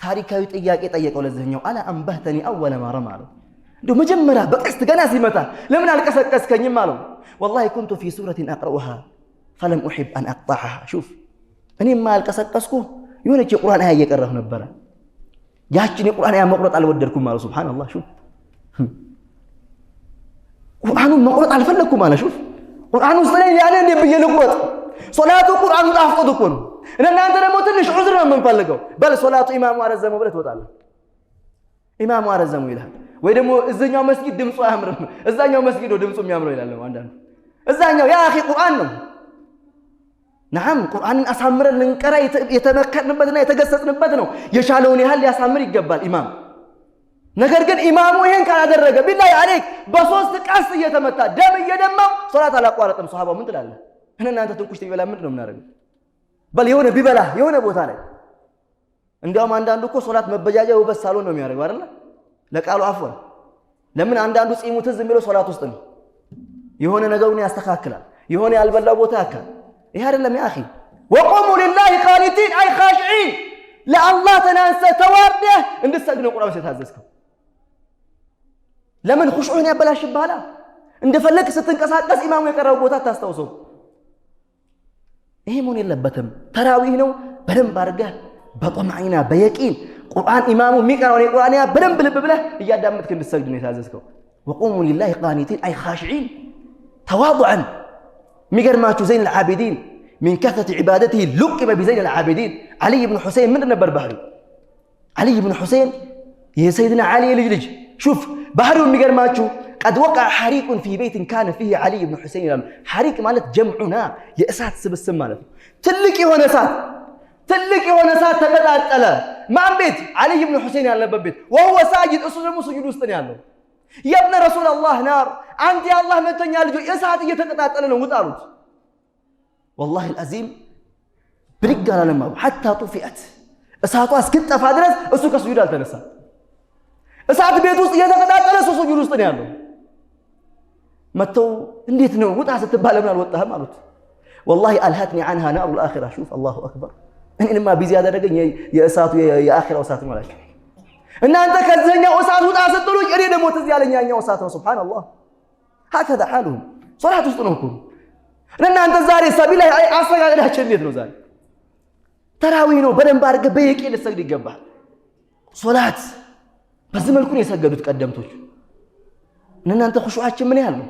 ታሪካዊ ጥያቄ ጠየቀው ለዚህኛው አላ አንበህተኒ አወለ ማ ረማ አለው። እንደው መጀመሪያ በቀስት ገና ሲመታ ለምን አልቀሰቀስከኝም አለው። ወላሂ ኩንቱ ፊ ሱረቲን አቅረኡሃ ፈለም ኡሒብ አን አቅጣዐሃ። ሹፍ እኔማ አልቀሰቀስኩ የሆነች የቁርአን አያ እየቀረሁ ነበረ፣ ያችን የቁርአን አያ መቁረጥ አልወደድኩም አለው። ሱብሃንአላህ ሹፍ ቁርአኑን መቁረጥ አልፈለግኩም አለ። ሹፍ ቁርአኑ ውስጥ ላይ ያለ እንደ ብዬ ልቁረጥ? ሶላቱ ቁርአኑ ጣፍጦት እኮ ነው። እናንተ ደግሞ ትንሽ ዑዝር ነው የምንፈልገው። በል ሶላቱ ኢማሙ አረዘመው ብለህ ትወጣለህ። ኢማሙ አረዘመው ይላል ወይ ደግሞ እዛኛው መስጊድ ድምፁ አያምርም፣ እዛኛው መስጊድ ነው ድምፁ የሚያምረው ይላል። አንዳንዱ እዛኛው ያ አኺ ቁርአን ነው። ነዓም ቁርአንን አሳምረን ልንቀራ የተመከርንበትና የተገሰጽንበት ነው። የቻለውን ያህል ሊያሳምር ይገባል ኢማም። ነገር ግን ኢማሙ ይሄን ካላደረገ ቢላሂ አለይክ በሶስት ቀስ እየተመታ ደም እየደማው ሶላት አላቋረጠም። ሱሐባው ምን ትላለህ? እናንተ ትንኩሽት ቢበላ ምንድን ነው የምናደርገው? በል የሆነ ቢበላ የሆነ ቦታ ላይ እንዲያውም አንዳንዱ እኮ ሶላት መበጃጃ ውበት ሳሎን ነው የሚያደርገው አይደል? ለቃሉ አፍወን ለምን አንዳንዱ ጺሙ ትዝ የሚለው ሶላት ውስጥ ነው። የሆነ ነገሩን ያስተካክላል፣ የሆነ ያልበላው ቦታ ያካል። ይሄ አይደለም ያ አኺ። ወቁሙ ሊላሂ ቃኒቲን አይ ኻሺዒን፣ ለአላህ ተናንሰህ ተዋርደህ እንድትሰግድ ነው ቁርአን የታዘዝከው። ለምን ኹሹዕን ያበላሽብሃል? እንደፈለክ ስትንቀሳቀስ ኢማሙ የቀረው ቦታ ታስታውሰው። ይሄ መሆን የለበትም። ተራዊህ ነው በደንብ አድርገህ በጠማዒና በየቂን ቁርአን ኢማሙ የሚቀራውን የቁርአን ያ በደንብ ልብ ብለህ እያዳመጥክ እንድትሰግድ ነው የታዘዝከው። ወቁሙ ሊላሂ ቃኒቲን አይ ኻሺዒን ተዋዱዐን። የሚገርማችሁ ዘይን አልዓቢዲን ሚን ከثረቲ ዒባደቲሂ ሉቂበ ቢዘይን አልዓቢዲን። ዓሊይ ብን ሑሰይን ምንድን ነበር ባህሪው? ዓሊይ ብን ሑሰይን የሰይድና ዓሊ ልጅ ሹፍ ባህሪው የሚገርማችሁ ቀድ ወቀዐ ሐሪቁን ፊ ቤይትን ካነ ፊህ ዓሊይ ብን ሑሰይን ይላሉ። ሐሪቅ ማለት ጀምዑ ናር የእሳት ስብስብ ማለት ነው። ትልቅ የሆነ እሳት ተቀጣጠለ። ማን ቤት? ዓሊይ ብን ሑሰይን ያለበት ቤት። ወሁወ ሳጅድ እሱ ደግሞ ስጁድ ውስጥ ነው ያለው። የብነ ረሱለላህ ናር፣ አንተ የአላህ መልእክተኛ ልጆች እሳት እየተቀጣጠለ ነው ውጣ አሉት። ወላሂ አልዓዚም ብድግ አላለም አሉ ሐታ ጡፊአት፣ እሳቷ እስክትጠፋ ድረስ እሱ ከስጁድ አልተነሳም። እሳት ቤት ውስጥ እየተቀጣጠለ እሱ ስጁድ ውስጥ ነው ያለው። መተው እንዴት ነው ውጣ ስትባል ለምን አልወጣህም አሉት። ወላሂ አልሃትኒ ዐንሃ ናሩል አኺራ። ሹፍ አላሁ አክበር። እኔንማ ቢዚ ያደረገኝ የእሳቱ የአኺራው እሳት ነው አላቸው። እናንተ ከዚህኛው እሳት ውጣ ስትሉኝ እኔ ደግሞ ትዝ ያለኝ ያኛው እሳት ነው። ሱብሃንአላህ ሀከዛ ሐሉሁም ሶላት ውስጥ ነው እኮ። እናንተ ዛሬ ሰቢላ አሰጋገዳችን እንዴት ነው? ዛሬ ተራዊህ ነው በደንብ አድርገህ በየቂን ልትሰግድ ይገባል። ሶላት በዚህ መልኩ ነው የሰገዱት ቀደምቶች። እናንተ ኹሹዓችን ምን ያህል ነው?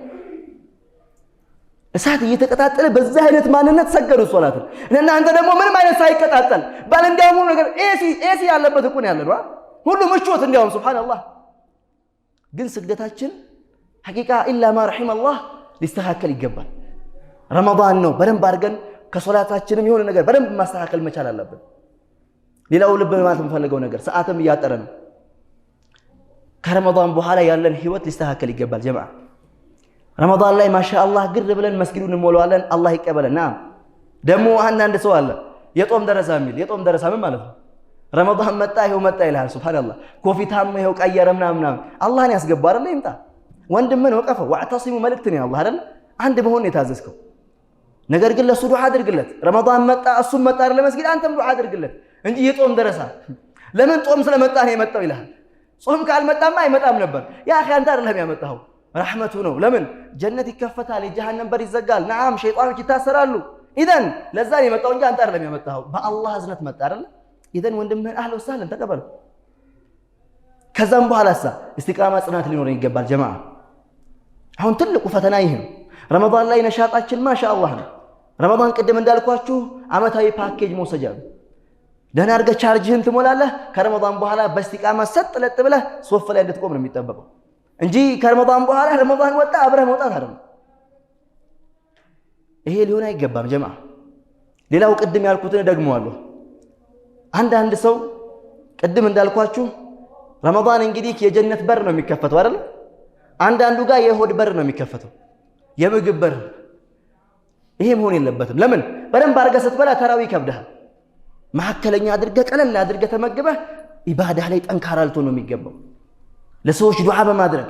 እሳት እየተቀጣጠለ በዚህ አይነት ማንነት ሰገዱ ሶላትን። እናንተ ደግሞ ምንም አይነት ሳይቀጣጠል ባል እንዲያውም ነገር ኤሲ ያለበት እኮ ነው ያለው ሁሉ ምቾት እንዲያውም ሱብሃንአላህ። ግን ስግደታችን ሐቂቃ ኢላ ማ ረሒመላህ ሊስተካከል ይገባል። ረመዳን ነው በደንብ አድርገን ከሶላታችንም የሆነ ነገር በደንብ ማስተካከል መቻል አለብን። ሌላው ልብ ማለት የምፈልገው ነገር ሰዓትም እያጠረ ነው። ከረመዳን በኋላ ያለን ህይወት ሊስተካከል ይገባል ጀማዓ። ረመዳን ላይ ማሻአላህ ግር ብለን መስጊዱን እንሞላዋለን፣ አላህ ይቀበለን። ናም ደግሞ አንዳንድ ሰው አለ የጦም ደረሳ የሚል። የጦም ደረሳ ምን ማለት ነው? ረመዳን መጣ ይሄው መጣ ይላል። ሱብሃንአላህ ኮፊታም ይሄው ቀየረ ምናምን። አላህን ያስገባ አይደል? ይምጣ ወንድምን ወቀፈው ወዕተሲሙ መልእክትን ያላህ አይደል? አንድ መሆን የታዘዝከው ነገር ግን ለሱ ዱዓ አድርግለት። ረመዳን መጣ እሱም መጣ አይደል? መስጊድ አንተም ዱዓ አድርግለት እንጂ የጦም ደረሳ ለምን ጦም ስለመጣ ነው የመጣው ይላል። ጾም ካልመጣማ አይመጣም ነበር። ያ አኺ አንተ አይደለም ያመጣው ረሕመቱ ነው። ለምን ጀነት ይከፈታል፣ የጀሃነም በር ይዘጋል። ነዓም ሸይጣኖች ይታሰራሉ። ኢዘን ለዛ ነው የመጣው እንጂ አንተ አይደለም ያመጣው። በአላህ እዝነት መጣ አይደል? ኢዘን ወንድምህን አህለ ወሰህለን ተቀበለው። ከዛም በኋላሳ እስቲቃማ ጽናት ሊኖር ይገባል ጀማዓ። አሁን ትልቁ ፈተና ይሄ ነው። ረመዳን ላይ ነሻጣችን ማሻአላህ ነው። ረመዳን ቅድም እንዳልኳችሁ አመታዊ ፓኬጅ መውሰጃ ነው። ደህና አድርገህ ቻርጅህን ትሞላለህ። ከረመዳን በኋላ በስቲቃማ ሰጥ ለጥ ብለህ ሶፍ ላይ እንድትቆም ነው የሚጠበቀው እንጂ ከረመዳን በኋላ ረመዳን ወጣ አብረህ መውጣት አይደለም። ይሄ ሊሆን አይገባም ጀማዓ። ሌላው ቅድም ያልኩትን ደግመዋለሁ። አንድ ሰው ቅድም እንዳልኳችሁ ረመዳን እንግዲህ የጀነት በር ነው የሚከፈተው አይደል? አንዳንዱ ጋር የሆድ በር ነው የሚከፈተው፣ የምግብ በር። ይሄ መሆን የለበትም። ለምን? በደንብ አድርገህ ስትበላ ተራዊ ይከብድሃል። መካከለኛ አድርገህ ቀለል አድርገህ ተመግበህ ኢባዳህ ላይ ጠንካራ ልትሆን ነው የሚገባው። ለሰዎች ዱዓ በማድረግ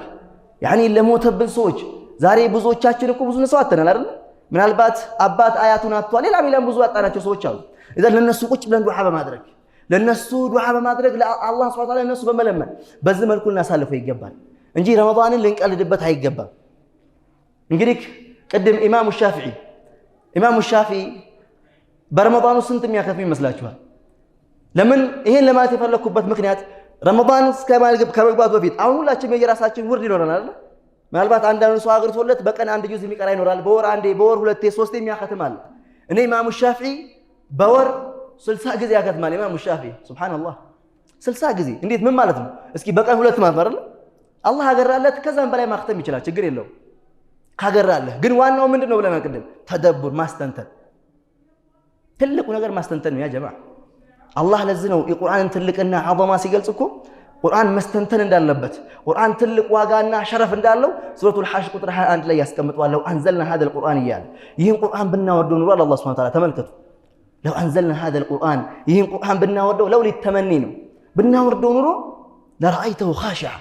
ያኒ ለሞተብን ሰዎች ዛሬ ብዙዎቻችን እኮ ብዙ ሰው አጥተናል አይደል? ምናልባት አባት አያቱን አጥቷል፣ ሌላም ብዙ ያጣናቸው ሰዎች አሉ። እዛን ለነሱ ቁጭ ብለን ዱዓ በማድረግ ለነሱ ለአላህ ሱብሓነሁ ወተዓላ ለነሱ በመለመን በዚህ መልኩ ልናሳልፈው ይገባል እንጂ ረመዳንን ልንቀልድበት አይገባም። እንግዲህ ቅድም ኢማሙ ሻፊዒ በረመዳኑ ስንት የሚያከፍ ይመስላችኋል? ለምን ይሄን ለማለት የፈለኩበት ምክንያት ረመዳን ከመግባቱ በፊት አሁን ሁላችንም የራሳችን ውርድ ይኖረናል አይደል? ምናልባት አንዳንዱ ሰው አግርቶለት በቀን አንድ ጁዝ የሚቀራ ይኖራል። በወር አንዴ፣ በወር ሁለቴ፣ ሶስቴ የሚያከትም አለ። እኔ ኢማሙ ሻፊዒ በወር 60 ጊዜ ያከትማል። ኢማሙ ሻፊዒ ሱብሃንአላህ 60 ጊዜ እንዴት ምን ማለት ነው? እስኪ በቀን ሁለት ማለት አይደል? አላህ አገራለት ከዛም በላይ ማክተም ይችላል፣ ችግር የለውም ካገራለህ። ግን ዋናው ምንድነው ብለናል ቅድም? ተደቡር፣ ማስተንተን። ትልቁ ነገር ማስተንተን ነው ያ ጀማዓ። አላህ ለዚህ ነው የቁርአንን ትልቅና ዐዘማ ሲገልጽ እኮ ቁርአን መስተንተን እንዳለበት ቁርአን ትልቅ ዋጋና ሸረፍ እንዳለው ሱረቱል ሐሽር ቁጥር 21 ላይ ያስቀምጠዋል። ለው አንዘልና ሀዘል ቁርአን እያለ ይህን ቁርአን ብናወርደው ኑሮ አላህ ሱብሓነሁ ወተዓላ ተመልከቱ። ለው አንዘልና ሀዘል ቁርአን ይህን ቁርአን ብናወርደው ለው ሊተመኒ ነው ብናወርደው ኑሮ ለረአይተሁ ኻሺዓ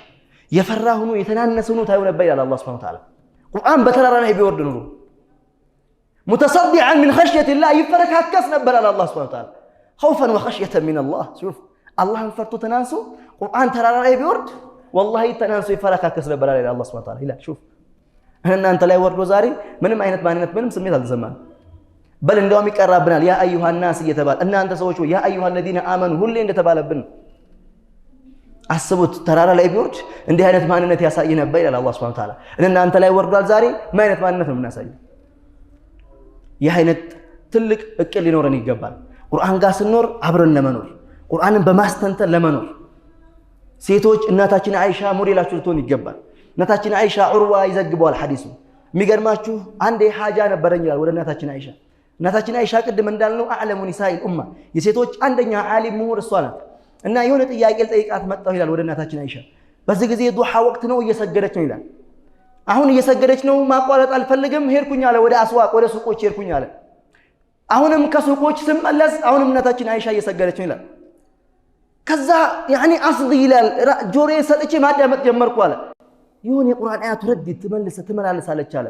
የፈራ ሆኖ የተናነሰ ሆኖ ታዩ ነበር ይላል አላህ ሱብሓነሁ ወተዓላ። ቁርአን በተራራ ላይ ቢወርድ ኑሮ ሙተሰዲዐን ሚን ኸሽየቲላህ ይፈረካከስ ነበር አለ አላህ ሱብሓነሁ ወተዓላ። ኸውፈን ወኸሽየተን ሚነላህ ሹፍ አላህን ፈርቶ ተናንሶ ቁርአን ተራራ ላይ ቢወርድ ወላሂ ተናንሶ ይፈረካከስ ነበር አለ አላህ ሱብሓነሁ ወተዓላ። ይላል ሹፍ እናንተ ላይ ወርዶ ዛሬ ምንም አይነት ማንነት ምንም ስሜት አልተሰማንም። በል እንደውም ይቀራብናል ያ አዩሃ ናስ እየተባለ እናንተ ሰዎች ያ አዩሃ الذين آمنوا ሁሌ እንደተባለብን አስቡት። ተራራ ላይ ቢወርድ እንዲህ አይነት ማንነት ያሳይ ነበር ይላል አላህ ሱብሓነሁ ወተዓላ። እናንተ ላይ ወርዷል ዛሬ ምን አይነት ማንነት ነው የምናሳየው? ይህ አይነት ትልቅ እቅድ ሊኖረን ይገባል። ቁርአን ጋር ስንኖር አብረን ለመኖር ቁርአንን በማስተንተን ለመኖር ሴቶች እናታችን አይሻ ሞዴላችሁ ልትሆን ይገባል። እናታችን አይሻ ዑርዋ ይዘግበዋል ሐዲሱ። የሚገርማችሁ አንዴ ሐጃ ነበረኝ ይላል ወደ እናታችን አይሻ። እናታችን አይሻ ቅድም እንዳልነው አዕለሙ ኒሳኢል ኡማ የሴቶች አንደኛ ዓሊም ምሁር እሷ ናት። እና የሆነ ጥያቄ ልጠይቃት መጣሁ ይላል ወደ እናታችን አይሻ። በዚህ ጊዜ ዱሃ ወቅት ነው እየሰገደች ነው ይላል። አሁን እየሰገደች ነው ማቋረጥ አልፈልግም ሄድኩኝ አለ ወደ አስዋቅ ወደ ሱቆች ሄድኩኝ አለ። አሁንም ከሱቆች ስመለስ አሁንም እናታችን አይሻ እየሰገደች ነው ይላል። ከዛ ያኒ አስድ ይላል ጆሮዬ ሰጥቼ ማዳመጥ ጀመርኩ አለ። ይሁን የቁርአን አያት ረድ ትመላለሳለች አለ።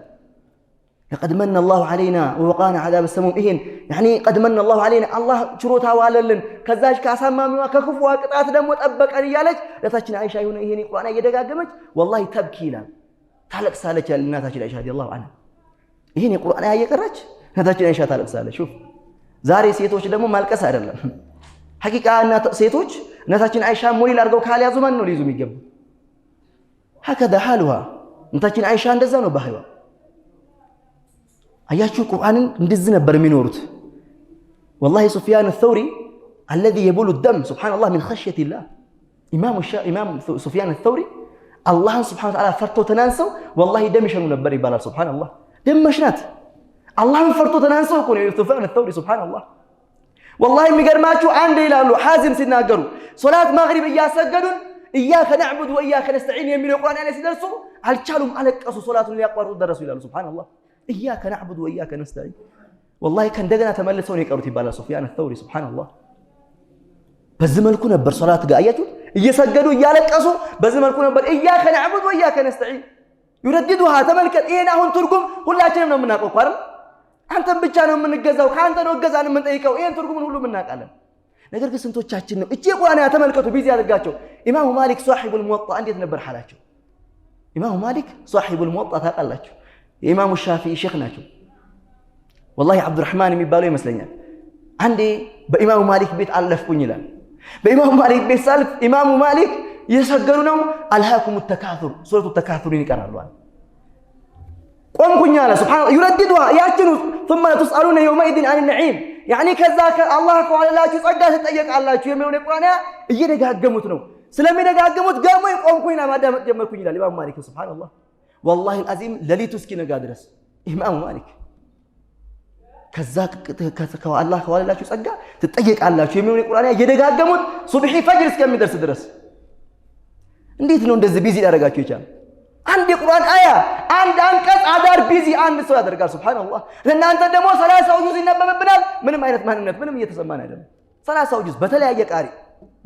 لقد من الله علينا ووقانا عذاب السموم ይሄን ያኒ قد من الله علينا አላህ ችሮታ ዋለልን ከዛች ካሳማሚዋ ከክፉ ቅጣት ደግሞ ጠበቀን እያለች እናታችን አይሻ ይሄን ቁርአን እየደጋገመች والله ተብኪ ይላል ታለቅሳለች ያለ እናታችን አይሻ ረዲየላሁ ዐንሃ። ይሄን የቁርአን አያ እየቀራች እናታችን አይሻ ታለቅሳለች። ሹፍ ዛሬ ሴቶች ደግሞ ማልቀስ አይደለም ሐቂቃ ሴቶች እናታችን አይሻ ሞዴል አድርገው ካልያዙ ማን ነው ሊይዙ የሚገቡ? هكذا حالها እናታችን አይሻ እንደዛ ነው ባህሪዋ። አያችሁ ቁርአንን እንደዚህ ነበር የሚኖሩት። والله سفيان الثوري الذي يبول الدم سبحان الله من خشية الله إمام سفيان الثوري الله سبحانه وتعالى فرتو تنانسو والله دم يشنو نبر يبالال سبحان الله دم مشنات الله فرتو تنانسو يكون سفيان الثوري سبحان الله والله የሚገርማችሁ አንድ ይላሉ ሐዚም ሲናገሩ ሶላት ማግሪብ እያሰገዱን ኢያከ ነዕቡድ ወኢያከ ነስተዒን የሚለው ቁርአን ላይ ሲደርሱ አልቻሉም፣ አለቀሱ፣ ሶላቱን ሊያቋርጡ ደረሱ ይላሉ። ሱብሃንአላህ ኢያከ ነዕቡድ ወኢያከ ነስተዒን والله ከእንደገና ተመልሰው ነው የቀሩት ይባላል ሱፊያን الثوري ሱብሃንአላህ። በዚህ መልኩ ነበር ሶላት ጋር አያችሁ እየሰገዱ እያለቀሱ በዚህ መልኩ ነበር ኢያከ ነዕቡድ ወኢያከ ነስተዒን ይረድዱሃ። ተመልከት ይሄን አሁን ትርጉም ሁላችንም ነው የምናውቀው አይደል? አንተን ብቻ ነው የምንገዛው፣ ካንተ ነው እገዛን የምንጠይቀው። ይሄን ትርጉሙን ሁሉ እናውቃለን። ነገር ግን ስንቶቻችን ነው እቺ ቁርአን ተመልከቱ ቢዚ ያደርጋቸው። ኢማሙ ማሊክ ሷሂቡል ሙወጣ እንዴት ነበር ሐላቸው? ኢማሙ ማሊክ ሷሂቡል ሙወጣ ታውቃላችሁ? የኢማሙ ሻፊዒ ሼክ ናቸው። والله عبد الرحمن የሚባለው ይመስለኛል አንዴ በኢማሙ ማሊክ ቤት አለፍኩኝ ይላል። በኢማሙ ማሊክ ቤት ሳልፍ ኢማሙ ማሊክ እየሰገዱ ነው። አልሃኩም ተካቱር ሱረቱ ተካቱርን ይቀራሉ። ቆምኩኝ አለ ሱብሃንአላህ ይረድዱሃ ያችኑ ثم تسألون يومئذ عن النعيم يعني ከዛ አላህ ከዋለላችሁ ጸጋ ትጠየቃላችሁ የሚለው ቁርአን እየደጋገሙት ነው ስለሚደጋገሙት ገርሞኝ ቆምኩኝና ማዳመጥ ጀመርኩኝ ይላል ኢማም ማሊክ ሱብሃንአላህ والله العظيم ለሊቱ እስኪነጋ ድረስ ኢማም ማሊክ ከዛ አላህ ከዋለላችሁ ጸጋ ትጠየቃላችሁ የሚለው ቁርአን እየደጋገሙት ሱብሂ ፈጅር እስከሚደርስ ድረስ እንዴት ነው እንደዚህ ቢዚ ያደርጋችሁ ይቻላል አንድ የቁርአን አያ አንድ አንቀጽ አዳር ቢዚ አንድ ሰው ያደርጋል ሱብሃንአላህ ለእናንተ ደግሞ 30 ጁዝ ይነበብብናል ምንም አይነት ማንነት ምንም እየተሰማን አይደለም 30 ጁዝ በተለያየ ቃሪ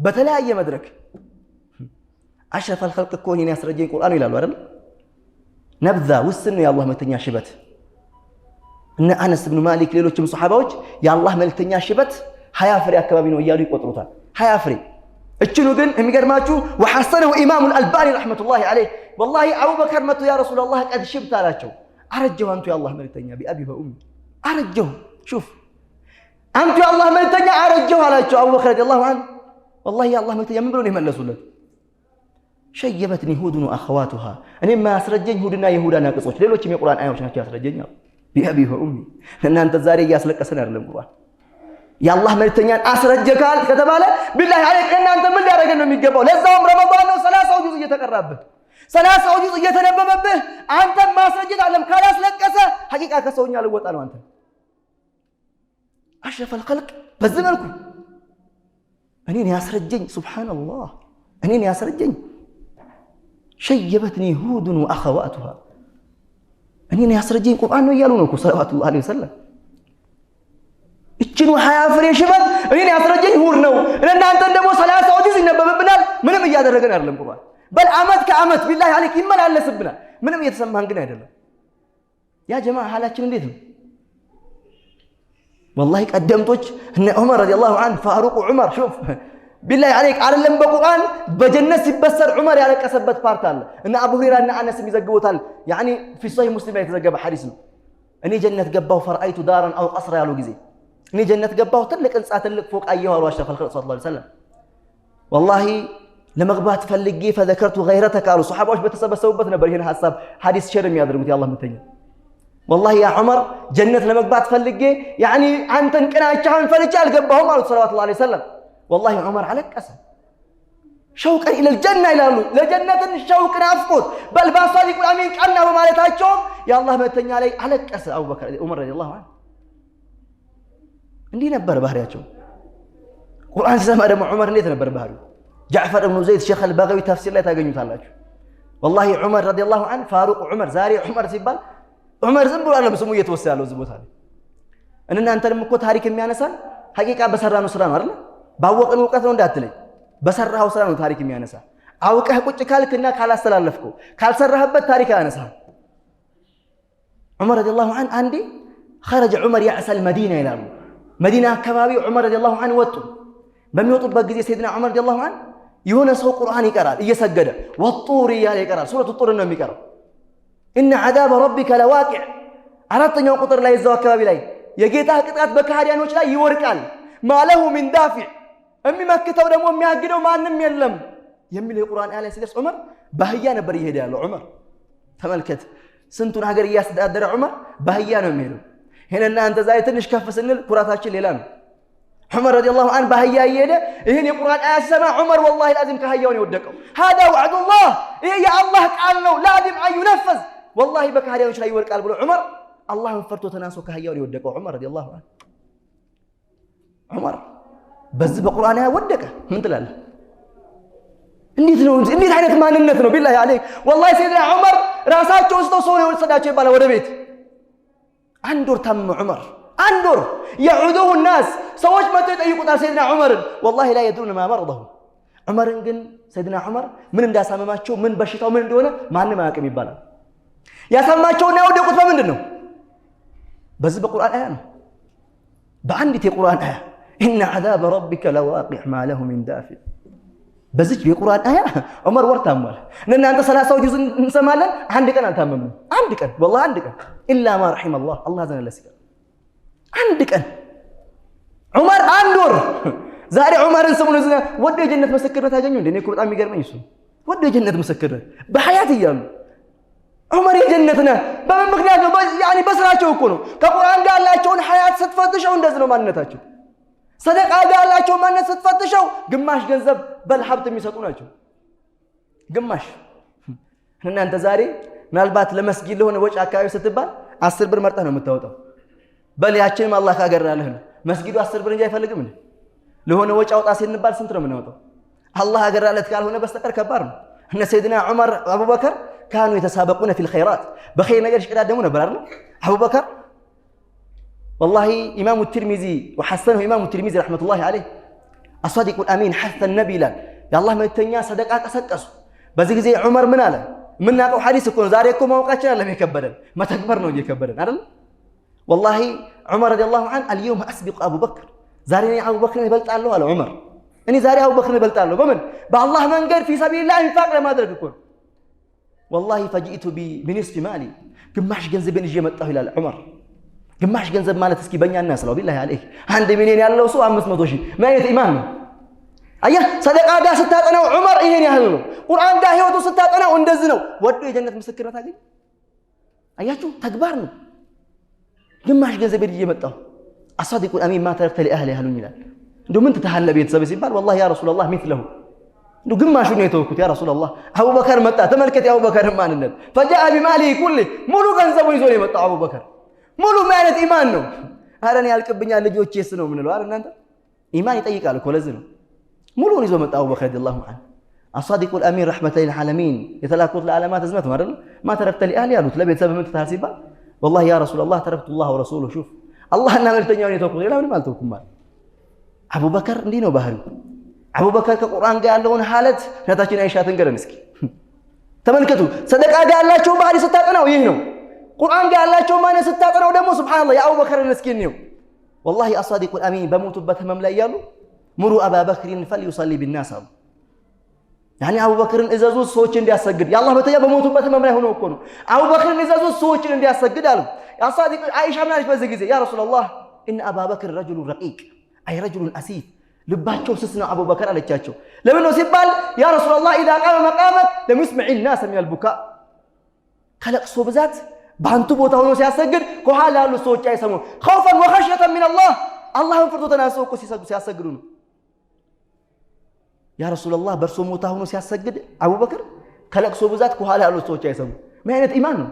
በተለያየ መድረክ አሽረፍ الخلق እኮ ይሄን ያስረጀኝ ቁርአኑ ይላሉ አይደል ነብዛ ውስን ነው የአላህ መልእክተኛ ሽበት እነ አነስ ኢብኑ ማሊክ ሌሎችም ሱሐባዎች የአላህ መልእክተኛ ሽበት 20 ፍሬ አካባቢ ነው እያሉ ይቆጥሩታል 20 ፍሬ እችኑ ግን የሚገርማችሁ وحسنه امام الالباني رحمه الله عليه والله ابو بكر مت يا رسول الله قد شبت አላቸው አረጀው አንቱ የአላህ መልእክተኛ بأبي وأمي አረጀው شوف አንቱ የአላህ መልእክተኛ አረጀው አላቸው አቡ በክር ረዲየላሁ ዐንሁ والله يا الله መልእክተኛ ምን ብሎ ነው የመለሱለት شيبتني هود واخواتها እኔ ማስረጀኝ ሁድና ይሁዳ ናቅጾች ሌሎችም የቁርአን አያዎች ናቸው ያስረጀኛል بأبي وأمي እናንተ ዛሬ እያስለቀሰን አይደለም ቁርአን የአላህ መልእክተኛን አስረጀካል ከተባለ ቢላሂ አለይክ እናንተ ምን ሊያደርገን ነው የሚገባው ለዛውም ረመዳን ነው 30 ጁዝ እየተቀራብህ 30 ጁዝ እየተነበበብህ አንተ ማስረጀት አለም ካላስለቀሰ ሐቂቃ ከሰውኛ ልወጣ ነው አንተ አሽረፍ الخلق በዚህ መልኩ እኔን ያስረጀኝ ሱብሃንአላህ እኔን ያስረጀኝ شيبتني هود واخواتها እኔን ያስረጀኝ ቁርአን ነው እያሉ ነው እኮ ሰለላሁ ዐለይሂ ወሰለም እችኑ 20 ፍሬ ሽበት እኔን ያስረጀኝ ሁድ ነው እናንተ ደግሞ 30 ጁዝ ይነበብብናል ምንም እያደረገን አይደለም ቁርአን በል አመት ከአመት ቢላሂ አለይክ ይመላለስብናል ምንም እየተሰማን ግን አይደለም ያ ጀማዓ ሐላችን እንዴት ነው والله ቀደምቶች እነ ዑመር ረዲየላሁ ዐንሁ ፋሩቅ ዑመር شوف ቢላሂ አለይክ አይደለም በቁርአን በጀነት ሲበሰር ዑመር ያለቀሰበት ፓርት አለ እና አቡ ሁረይራ እና አነስ ይዘግቡታል يعني في صحيح مسلم የተዘገበ ሐዲስ ነው እኔ ጀነት ገባው ፈርአይቱ ዳራን አው ቀስራ ያሉ ጊዜ እኔ ጀነት ገባው ትልቅ ህንጻ ትልቅ ፎቅ አየሁ አሉ አሽረፍ الخلق صلى الله عليه وسلم والله ለመግባት ፈልጌ فذكرت غيرتك አሉ ሱሐባዎች በተሰበሰቡበት ነበር ይሄን ሐሳብ ሐዲስ ሸር የሚያደርጉት ያላህ መልእክተኛ والله يا عمر جنة ለመግባት ፈልጌ يعني አንተን ቅናቻህን ፈልጬ አልገባሁም አሉ ሰለላሁ ዐለይሂ ወሰለም والله عمر علقس شوقا الى الجنه ይላሉ ለጀነትን ሸውቅ ናፍቆት በል ባሳዲቁ አሚን ቀና በማለታቸው ያ አላህ መልእክተኛ ላይ አለቀሰ አቡበከር ዑመር ረዲየላሁ ዐንሁ እንዲህ ነበር ባህሪያቸው ቁርአን ሲሰማ ደግሞ ዑመር እንዴት ነበር ባህሪው ጃዕፈር ኢብኑ ዘይድ ሼኽ አልባጋዊ ተፍሲር ላይ ታገኙታላችሁ والله ዑመር ረዲየላሁ ዐንሁ ፋሩቅ ዑመር ዛሬ ዑመር ሲባል ዑመር ዝም ብሎ አይደለም ስሙ እየተወሰደ ያለው እዚህ ቦታ ላይ እናንተንም እኮ ታሪክ የሚያነሳን ሐቂቃ በሰራነው ስራ ነው አይደል ባወቀን ዕውቀት ነው እንዳትለኝ በሰራው ስራ ነው ታሪክ የሚያነሳ አውቀህ ቁጭ ካልክና ካላስተላለፍከው ካልሰራህበት ታሪክ ያነሳ ዑመር ረዲየላሁ ዐንሁ አንዴ خرج عمر يعسى المدينه ይላሉ መዲና አካባቢ ዑመር ረዲየላሁ ዐንሁ ወጡ በሚወጡበት ጊዜ ሰይድና ዑመር ረዲየላሁ ዐንሁ የሆነ ሰው ቁርአን ይቀራል እየሰገደ ወጡር ያለ ይቀራል ሱረቱ ጡር ነው የሚቀራው ان عذاب ربك لواقع አራተኛው ቁጥር ላይ እዛው አካባቢ ላይ የጌታ ቅጣት በካህዲያኖች ላይ ይወርቃል ማለሁ من دافع የሚመክተው ደግሞ የሚያግደው ማንም የለም የሚል የቁርአን አያ ላይ ሲደርስ ዑመር ባህያ ነበር ይሄድ ያለው ዑመር ተመልከት ስንቱን ሀገር ያስተዳደረ ዑመር ባህያ ነው የሚሄደው ሄነና አንተ ዛሬ ትንሽ ከፍ ስንል ኩራታችን ሌላ ነው ዑመር ረዲየላሁ ዐንሁ ባህያ ይሄደ ይሄን የቁርአን አያ ሰማ ዑመር والله العظيم ከህያው ነው የወደቀው هذا وعد الله ይሄ የአላህ ቃል ነው ላዚም አይነፈዝ والله በካህዲያኖች ላይ ይወርቃል ብሎ ዑመር አላህን ፈርቶ ተናሶ ከህያው ነው የወደቀው ዑመር ረዲየላሁ ዐንሁ ዑመር በዚህ በቁርአን አያ ወደቀ ምን ትላለህ እንዴት ነው እንዴት አይነት ማንነት ነው ቢላሂ አለይክ والله ሰይድና ዑመር ራሳቸው ውስጥ ሰው ነው ወሰዳቸው ይባላል ወደ ቤት አንድ ወር ታመመ ዑመር አንድ ወር يعوده الناس ሰዎች መጥተው ይጠይቁታል ሰይድና ዑመርን والله لا يدرون ما مرضه ዑመርን ግን ሰይድና ዑመር ምን እንዳሳመማቸው ምን በሽታው ምን እንደሆነ ማንም አያውቅም ይባላል ያሳማቸውና ያወደቁት በምንድን ነው በዚህ በቁርአን አያ ነው በአንዲት የቁርአን አያ ان عذاب ربك لواقع ما له من دافع በዚህ የቁርአን አያ ዑመር ወርታማል እናንተ 30 ጁዝ እንሰማለን አንድ ቀን አልታመመም አንድ ቀን والله አንድ ቀን الا ما رحم الله الله ዘነ ለስከ አንድ ቀን ዑመር አንድ ወር ዛሬ ዑመርን ስሙን ወደ ጀነት ምስክርነት አገኙ እንዴ እኔ እኮ በጣም የሚገርመኝ እሱ ወደ ጀነት ምስክርነት በሐያት ይያሉ ዑመር የጀነትና በምን ምክንያት ነው? ያኒ በስራቸው እኮ ነው። ከቁርአን ጋር ያላቸውን ሐያት ስትፈትሸው እንደዚህ ነው ማንነታቸው። ሰደቃ ጋር ያላቸው ማንነት ስትፈትሸው ግማሽ ገንዘብ በል ሀብት የሚሰጡ ናቸው። ግማሽ እናንተ ዛሬ ምናልባት ለመስጊድ ለሆነ ወጪ አካባቢ ስትባል 10 ብር መርጠህ ነው የምታወጣው። በል ያችንም አላህ ካገራለህ ነው። መስጊዱ 10 ብር እንጂ አይፈልግም እንዴ? ለሆነ ወጪ አውጣ ሲንባል ስንት ነው የምናወጣው? አላህ አገራለት ካልሆነ በስተቀር ከባድ ነው። እነ ሰይድና ዑመር አቡበከር كانوا يتسابقون في الخيرات بخير ነገር ይሽቀዳደሙ ነበር አይደል? አቡበከር والله امام الترمذي وحسنه امام الترمذي رحمه الله عليه الصادق الامين حث النبي لا يا الله متኛ ሰደቃ ቀሰቀሱ። በዚህ ጊዜ ዑመር ምን አለ? ምናቀው ሐዲስ እኮ ነው። ዛሬ እኮ ማውቃችን አይደለም የከበደን መተግበር ነው እየከበደን አይደል? والله عمر رضي الله عنه اليوم اسبق ابو بكر ዛሬ እኔ አቡበክርን ይበልጣለሁ አለ ዑመር። እኔ ዛሬ አቡበክርን ይበልጣለሁ በምን? በአላህ መንገድ في سبيل الله ኢንፋቅ ለማድረግ እኮ ነው። والله فجئت بنصف مالي ግማሽ ገንዘብን ይዤ መጣሁ ይላል ዑመር። ግማሽ ገንዘብ ማለት እስኪ በእኛ እናስለው ቢላሂ አለይክ 1 ሚሊዮን ያለው ሰው 500 ሺህ ምን አይነት ኢማን ነው? አየህ ሰደቃ ጋር ስታጠናው ዑመር ይሄን ያህል ነው። ቁርአን ጋር ህይወቱ ስታጠናው እንደዚህ ነው። ወዶ የጀነት ምስክርነት አገኘ። አያችሁ ተግባር ነው። ግማሽ ገንዘብን ይዤ መጣሁ አሳዲቁ አሚን ማ ተረክተ ለአህሊ ያህሉኝ ይላል። እንደው ምን ተተሐለ ቤተሰብ ሲባል والله يا رسول الله مثله እንደው ግማሹ ነው የተወኩት ያ رسول الله አቡበከር መጣ። ተመልከት የአቡበከር ማንነት فجاء بماله كله ሙሉ ገንዘቡን ይዞ ነው የመጣው አቡበከር። ሙሉ ማለት ኢማን ነው። አረ እኔ ያልቅብኛል ልጆቼስ ነው ምን ነው አረ እናንተ ኢማን ይጠይቃል እኮ ለዚህ ነው ሙሉውን ይዞ መጣ አቡበከር ረዲየላሁ ዐንሁ። الصادق الامين رحمه للعالمين የተላኩት ለዓለማት ህዝመት ማለት ነው። ما تركت لأهلي ያሉት ለቤተሰብ ምን ተታል ሲባል والله يا رسول الله تركت الله ورسوله شوف አላህና መልእክተኛውን የተወኩት ሌላ ምንም አልተወኩም ማለት አቡበከር እንዲህ ነው ባህሪው። አቡበከር ከቁርአን ጋር ያለውን ሐለት እናታችን አይሻ ትንገረን እስኪ ተመልከቱ። ሰደቃ ጋር ያላቸው ባህሪ ስታጠናው ይህ ነው። ቁርአን ጋር ያላቸው ማንነት ስታጠናው ደግሞ ሱብሃንአላህ የአቡበከርን እስኪን ነው። والله الصادق الامين በሞቱበት ህመም ላይ ያሉ ሙሩ አባ በክርን فليصلي بالناس አሉ። ያኒ አቡበከርን እዘዙት ሰዎች እንዲያሰግድ የአላህ በተያ በሞቱበት ህመም ላይ ሆኖ እኮ ነው አቡበከርን እዘዙት ሰዎችን እንዲያሰግድ አሉ። ያ صادق አይሻ ምን አለች በዚህ ጊዜ ያ رسول الله ان ابا بكر رجل رقيق اي رجل اسيف ልባቸው ስስ ነው አቡበከር አለቻቸው። ለምን ነው ሲባል ያ رسول الله اذا قام مقامك لم يسمع الناس من البكاء ከለቅሶ ብዛት ባንቱ ቦታ ሆኖ ሲያሰግድ ከኋላ ያሉ ሰዎች አይሰሙ خوفا وخشيه من الله አላህን ፍርቶ ተናስቶ እኮ ሲያሰግዱ ነው። ያ رسول الله በርሶ ሞታ ሆኖ ሲያሰግድ አቡበከር ከለቅሶ ብዛት ከኋላ ያሉ ሰዎች አይሰሙ። ምን አይነት ኢማን ነው?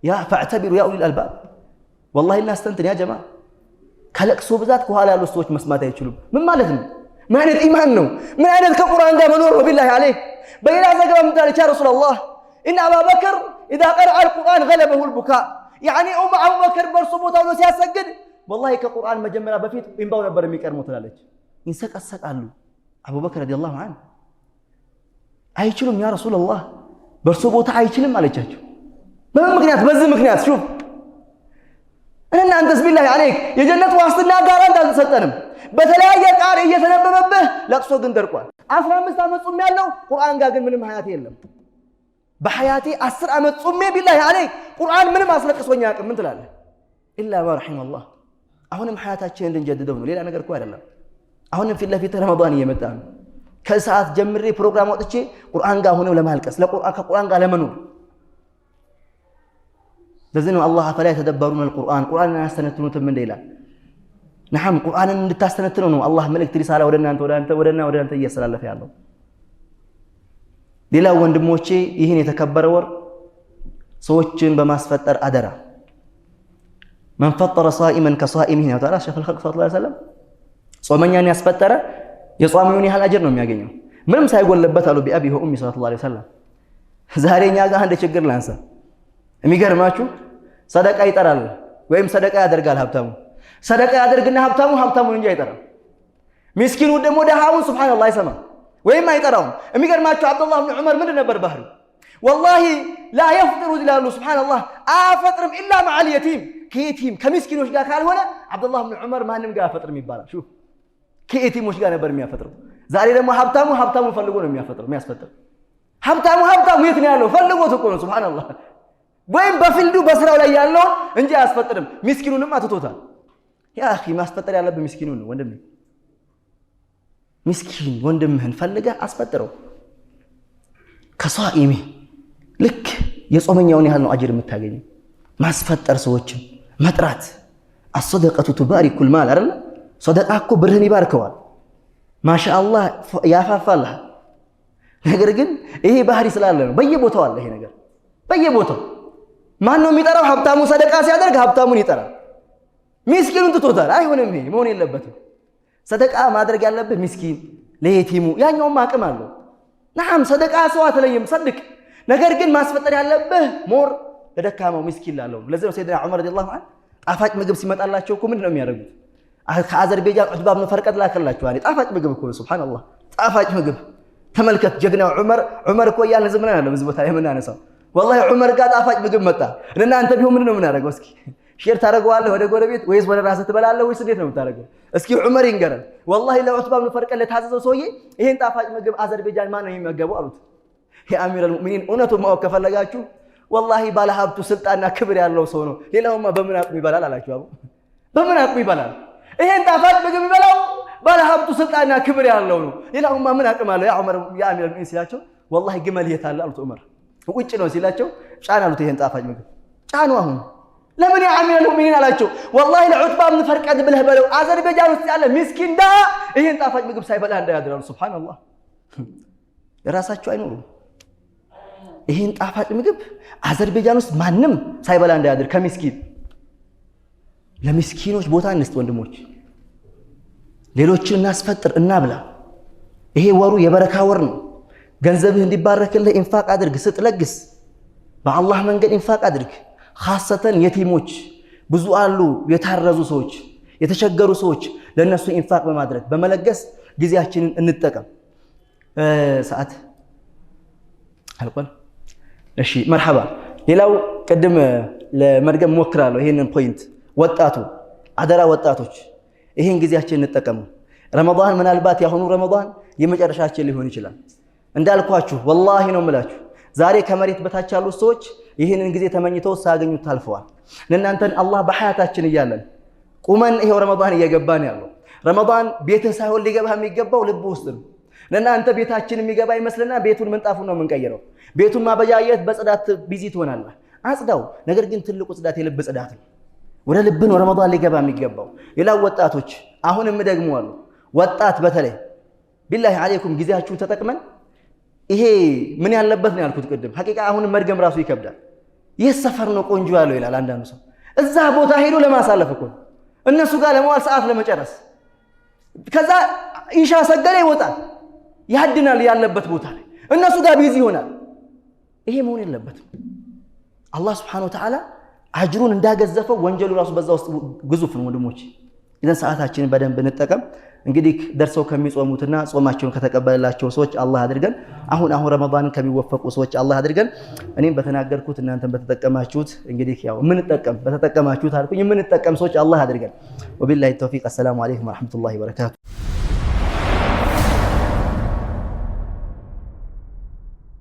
ያ فاعتبروا يا اولي الالباب والله እናስተንትን ያ ጀማዓ ከለቅሶ ብዛት ከኋላ ያሉ ሰዎች መስማት አይችሉም። ምን ማለት ነው? ምን አይነት ኢማን ነው? ምን አይነት ከቁርአን ጋር መኖር ነው? ቢላሂ አለይክ በሌላ ዘገባ ምታለች ያ رسول الله ان ابا بكر اذا قرأ القرآن غلبه البكاء يعني ابو بكر በርሶ ቦታ ሆኖ ሲያሰግድ والله ከቁርአን መጀመሪያ በፊት እንባው ነበር የሚቀርመው ትላለች። ይንሰቀሰቃሉ አቡበከር ረዲየላሁ ዐንሁ አይችሉም ያ رسول الله በርሶ ቦታ አይችልም አለቻቸው። በምን ምክንያት? በዚህ ምክንያት ሹፍ እናንተስ ቢላሂ አለይክ የጀነት ዋስትና ጋራንት አልተሰጠንም። በተለያየ ቃል እየተነበበብህ ለቅሶ ግን ደርቋል። 15 ዓመት ጾም ያለው ቁርአን ጋር ግን ምንም ሀያት የለም። በሐያቴ 10 ዓመት ጾሜ ቢላሂ አለይክ ቁርአን ምንም አስለቅሶኛ አያውቅም። ምን ትላለህ? ኢላ ማ ረሒመ አላህ። አሁንም ሐያታችንን እንድንጀድደው ነው ሌላ ነገር እኮ አይደለም። አሁንም ፊት ለፊት ረመዳን እየመጣ ነው። ከሰዓት ጀምሬ ፕሮግራም ወጥቼ ቁርአን ጋር ሆነው ለማልቀስ ከቁርአን ጋር ለመኖር ለዚህ ነው አላህ ፈላ የተደበሩን القرآن ቁርአንን ያስተነትኑትም እንደ ይላል። ነሐም ቁርአንን እንድታስተነትኑ ነው አላህ መልእክት ሪሳላ ወደ እናንተ እያስተላለፈ ያለው። ሌላው ወንድሞቼ ይህን የተከበረ ወር ሰዎችን በማስፈጠር አደራ من فطر صائما كصائمه ነው ታዲያ ሸይኹል ኸልቅ ሰለላሁ ዐለይሂ ወሰለም ጾመኛን ያስፈጠረ የጾሚውን ያህል አጅር ነው የሚያገኘው ምንም ሳይጎልበት አሉ ቢአቢ ወኡሚ ሰለላሁ ዐለይሂ ወሰለም። ዛሬ እኛ ጋር አንድ ችግር ላንሳ የሚገርማችሁ ሰደቃ ይጠራል ወይም ሰደቃ ያደርጋል ሀብታሙ ሰደቃ ያደርግና ሀብታሙን እንጂ አይጠራም። ምስኪኑ ደግሞ ደሃውን ሱብሃንአላህ አይሰማ ወይም አይጠራውም። የሚገርማችሁ አብዱላህ ኢብኑ ዑመር ምንድን ነበር ባህሪው? والله لا يفطر ይላሉ ሱብሃንአላህ አፈጥርም ኢላ مع اليتيم ከየቲም ከምስኪኖች ጋር ካልሆነ አብዱላህ ኢብኑ ዑመር ማንንም ጋር አፈጥርም ይባላል። ሹፍ ከየቲሞች ጋር ነበር የሚያፈጥረው። ዛሬ ደግሞ ሀብታሙ ፈልጎ ነው የሚያስፈጥር። ሀብታሙ የት ነው ያለው? ፈልጎት እኮ ነው ሱብሃንአላህ ወይም በፊልዱ በስራው ላይ ያለው እንጂ አያስፈጥርም። ምስኪኑንም አትቶታል። ያ اخي ማስፈጠር ያለብህ ምስኪኑን ነው ወንድሜ። ምስኪን ወንድምህን ፈልገህ አስፈጥረው። ከሷኢሚ ልክ የጾመኛውን ያህል ነው አጅር የምታገኘው። ማስፈጠር ሰዎችን መጥራት አሰደቀቱ ቱባሪኩል ማል አይደል? ሰደቃ እኮ ብርህን ይባርከዋል። ማሻአላህ ያፋፋልህ። ነገር ግን ይሄ ባህሪ ስላለ ነው በየቦታው አለ ይሄ ነገር በየቦታው። ማን ነው የሚጠራው? ሀብታሙ ሰደቃ ሲያደርግ ሀብታሙን ይጠራል፣ ሚስኪኑን ትቶታል። አይሆንም፣ ይሄ መሆን የለበትም። ሰደቃ ማድረግ ያለብህ ሚስኪን ለየቲሙ፣ ያኛውም አቅም አለው። ናም ሰደቃ ሰው አትለይም ሰድቅ። ነገር ግን ማስፈጠር ያለብህ ሞር ለደካማው ሚስኪን ላለው። ለዚህ ነው ሰይድና ዑመር ረዲየላሁ ዐንሁ ጣፋጭ ምግብ ሲመጣላቸው እኮ ምንድነው የሚያደርጉት? ከአዘርቤጃን ዑትባ ብን ፈርቀድ ላከላቸው። ጣፋጭ ምግብ እኮ ሱብሃንአላህ፣ ጣፋጭ ምግብ ተመልከት። ጀግናው ዑመር እኮ እያልን ዝም ብለን አይደለም እዚህ ቦታ ላይ የምናነሳው። ወላሂ ዑመር ጋር ጣፋጭ ምግብ መጣ። እናንተ ቢሆን ምንድን ነው የምናደርገው? እስኪ ሼር ታደርገዋለህ ወደ ጎረቤት ወይስ ወደ ራስህ ትበላለህ ወይስ እንዴት ነው የምታደርገው? እስኪ ዑመር ይንገረን። ወላሂ ለዑትባ ብን ፈርቀድ ለታዘዘው ሰውዬ ይሄን ጣፋጭ ምግብ አዘርቤጃን ማን ነው የሚመገበው አሉት። የአሚረል ሙእሚኒን እውነቱን ማወቅ ከፈለጋችሁ ወላሂ ባለሀብቱ ስልጣንና ክብር ያለው ሰው ነው። ሌላውማ በምን አቅሙ ይበላል አላችሁ። አቡ በምን አቅሙ ይበላል? ይሄን ጣፋጭ ምግብ ይበላው ባለሀብቱ ስልጣንና ክብር ያለው ነው። ሌላውማ ምን አቅም አለው? ያ ዑመር ያ አሚረል ሙእሚኒን ሲላቸው ወላሂ ግመል የት አለ አሉት። ዑመር ውጭ ነው ሲላቸው ጫን አሉት። ይሄን ጣፋጭ ምግብ ጫኑ። አሁን ለምን ያ አሚረል ሙእሚኒን አላቸው? ወላሂ ለዑትባ ብን ፈርቀድ ብለህ በለው አዘርቤጃን ውስጥ ያለ ሚስኪን ዳ ይሄን ጣፋጭ ምግብ ሳይበላ እንዳያድራሉ። ሱብሃንአላህ፣ የራሳቸው አይኖሩም። ይሄን ጣፋጭ ምግብ አዘርቤጃን ውስጥ ማንም ሳይበላ እንዳያድር ከሚስኪን። ለሚስኪኖች ቦታ እንስጥ ወንድሞች፣ ሌሎችን እናስፈጥር፣ እናብላ። ይሄ ወሩ የበረካ ወር ነው። ገንዘብህ እንዲባረክልህ ኢንፋቅ አድርግ፣ ስጥ፣ ለግስ። በአላህ መንገድ ኢንፋቅ አድርግ። ኻሰተን የቲሞች ብዙ አሉ፣ የታረዙ ሰዎች፣ የተቸገሩ ሰዎች። ለነሱ ኢንፋቅ በማድረግ በመለገስ ጊዜያችንን እንጠቀም። ሰዓት አልቋል። እሺ መርሐባ። ሌላው ቅድም ለመድገም ሞክራለሁ ይሄንን ፖይንት። ወጣቱ አደራ፣ ወጣቶች ይሄን ጊዜያችንን እንጠቀሙ። ረመዳን ምናልባት ያሁኑ ረመዳን የመጨረሻችን ሊሆን ይችላል። እንዳልኳችሁ ወላሂ ነው የምላችሁ፣ ዛሬ ከመሬት በታች ያሉት ሰዎች ይህንን ጊዜ ተመኝተው ሳያገኙት ታልፈዋል። ለእናንተን አላህ በሐያታችን እያለን ቁመን ይሄው ረመዳን እየገባን ያለው። ረመዳን ቤትህ ሳይሆን ሊገባህ የሚገባው ልብ ውስጥ ነው። ለእናንተ ቤታችን የሚገባ ይመስልና ቤቱን ምንጣፉን ነው የምንቀይረው። ቤቱን ማበጃየት በጽዳት ቢዚ ትሆናለህ፣ አጽዳው። ነገር ግን ትልቁ ጽዳት የልብ ጽዳት ነው። ወደ ልብ ነው ረመዳን ሊገባ የሚገባው። ሌላው ወጣቶች አሁንም ደግሞ አሉ፣ ወጣት በተለይ ቢላሂ አለይኩም ጊዜያችሁን ተጠቅመን ይሄ ምን ያለበት ነው ያልኩት ቅድም። ሐቂቃ አሁንም መድገም ራሱ ይከብዳል። ይህ ሰፈር ነው ቆንጆ ያለው ይላል አንዳንዱ ሰው። እዛ ቦታ ሄዶ ለማሳለፍ እኮ እነሱ ጋር ለመዋል ሰዓት ለመጨረስ። ከዛ ኢሻ ሰገደ ይወጣል፣ ያድናል ያለበት ቦታ ላይ እነሱ ጋር ቢዚ ይሆናል። ይሄ መሆን የለበትም። አላህ ሱብሓነሁ ወተዓላ አጅሩን እንዳገዘፈው ወንጀሉ ራሱ በዛ ውስጥ ግዙፍ ነው ወንድሞች። ይዘን ሰዓታችንን በደንብ እንጠቀም። እንግዲህ ደርሰው ከሚጾሙትና ጾማቸውን ከተቀበለላቸው ሰዎች አላህ አድርገን። አሁን ረመዳንን ከሚወፈቁ ሰዎች አላህ አድርገን። እኔም በተናገርኩት እናንተም በተጠቀማችሁት እንግዲህ ያው የምንጠቀም በተጠቀማችሁት አልኩኝ የምንጠቀም ሰዎች አላህ አድርገን። ወቢላሂ ተውፊቅ። አሰላሙ አለይኩም ወራህመቱላሂ ወበረካቱ።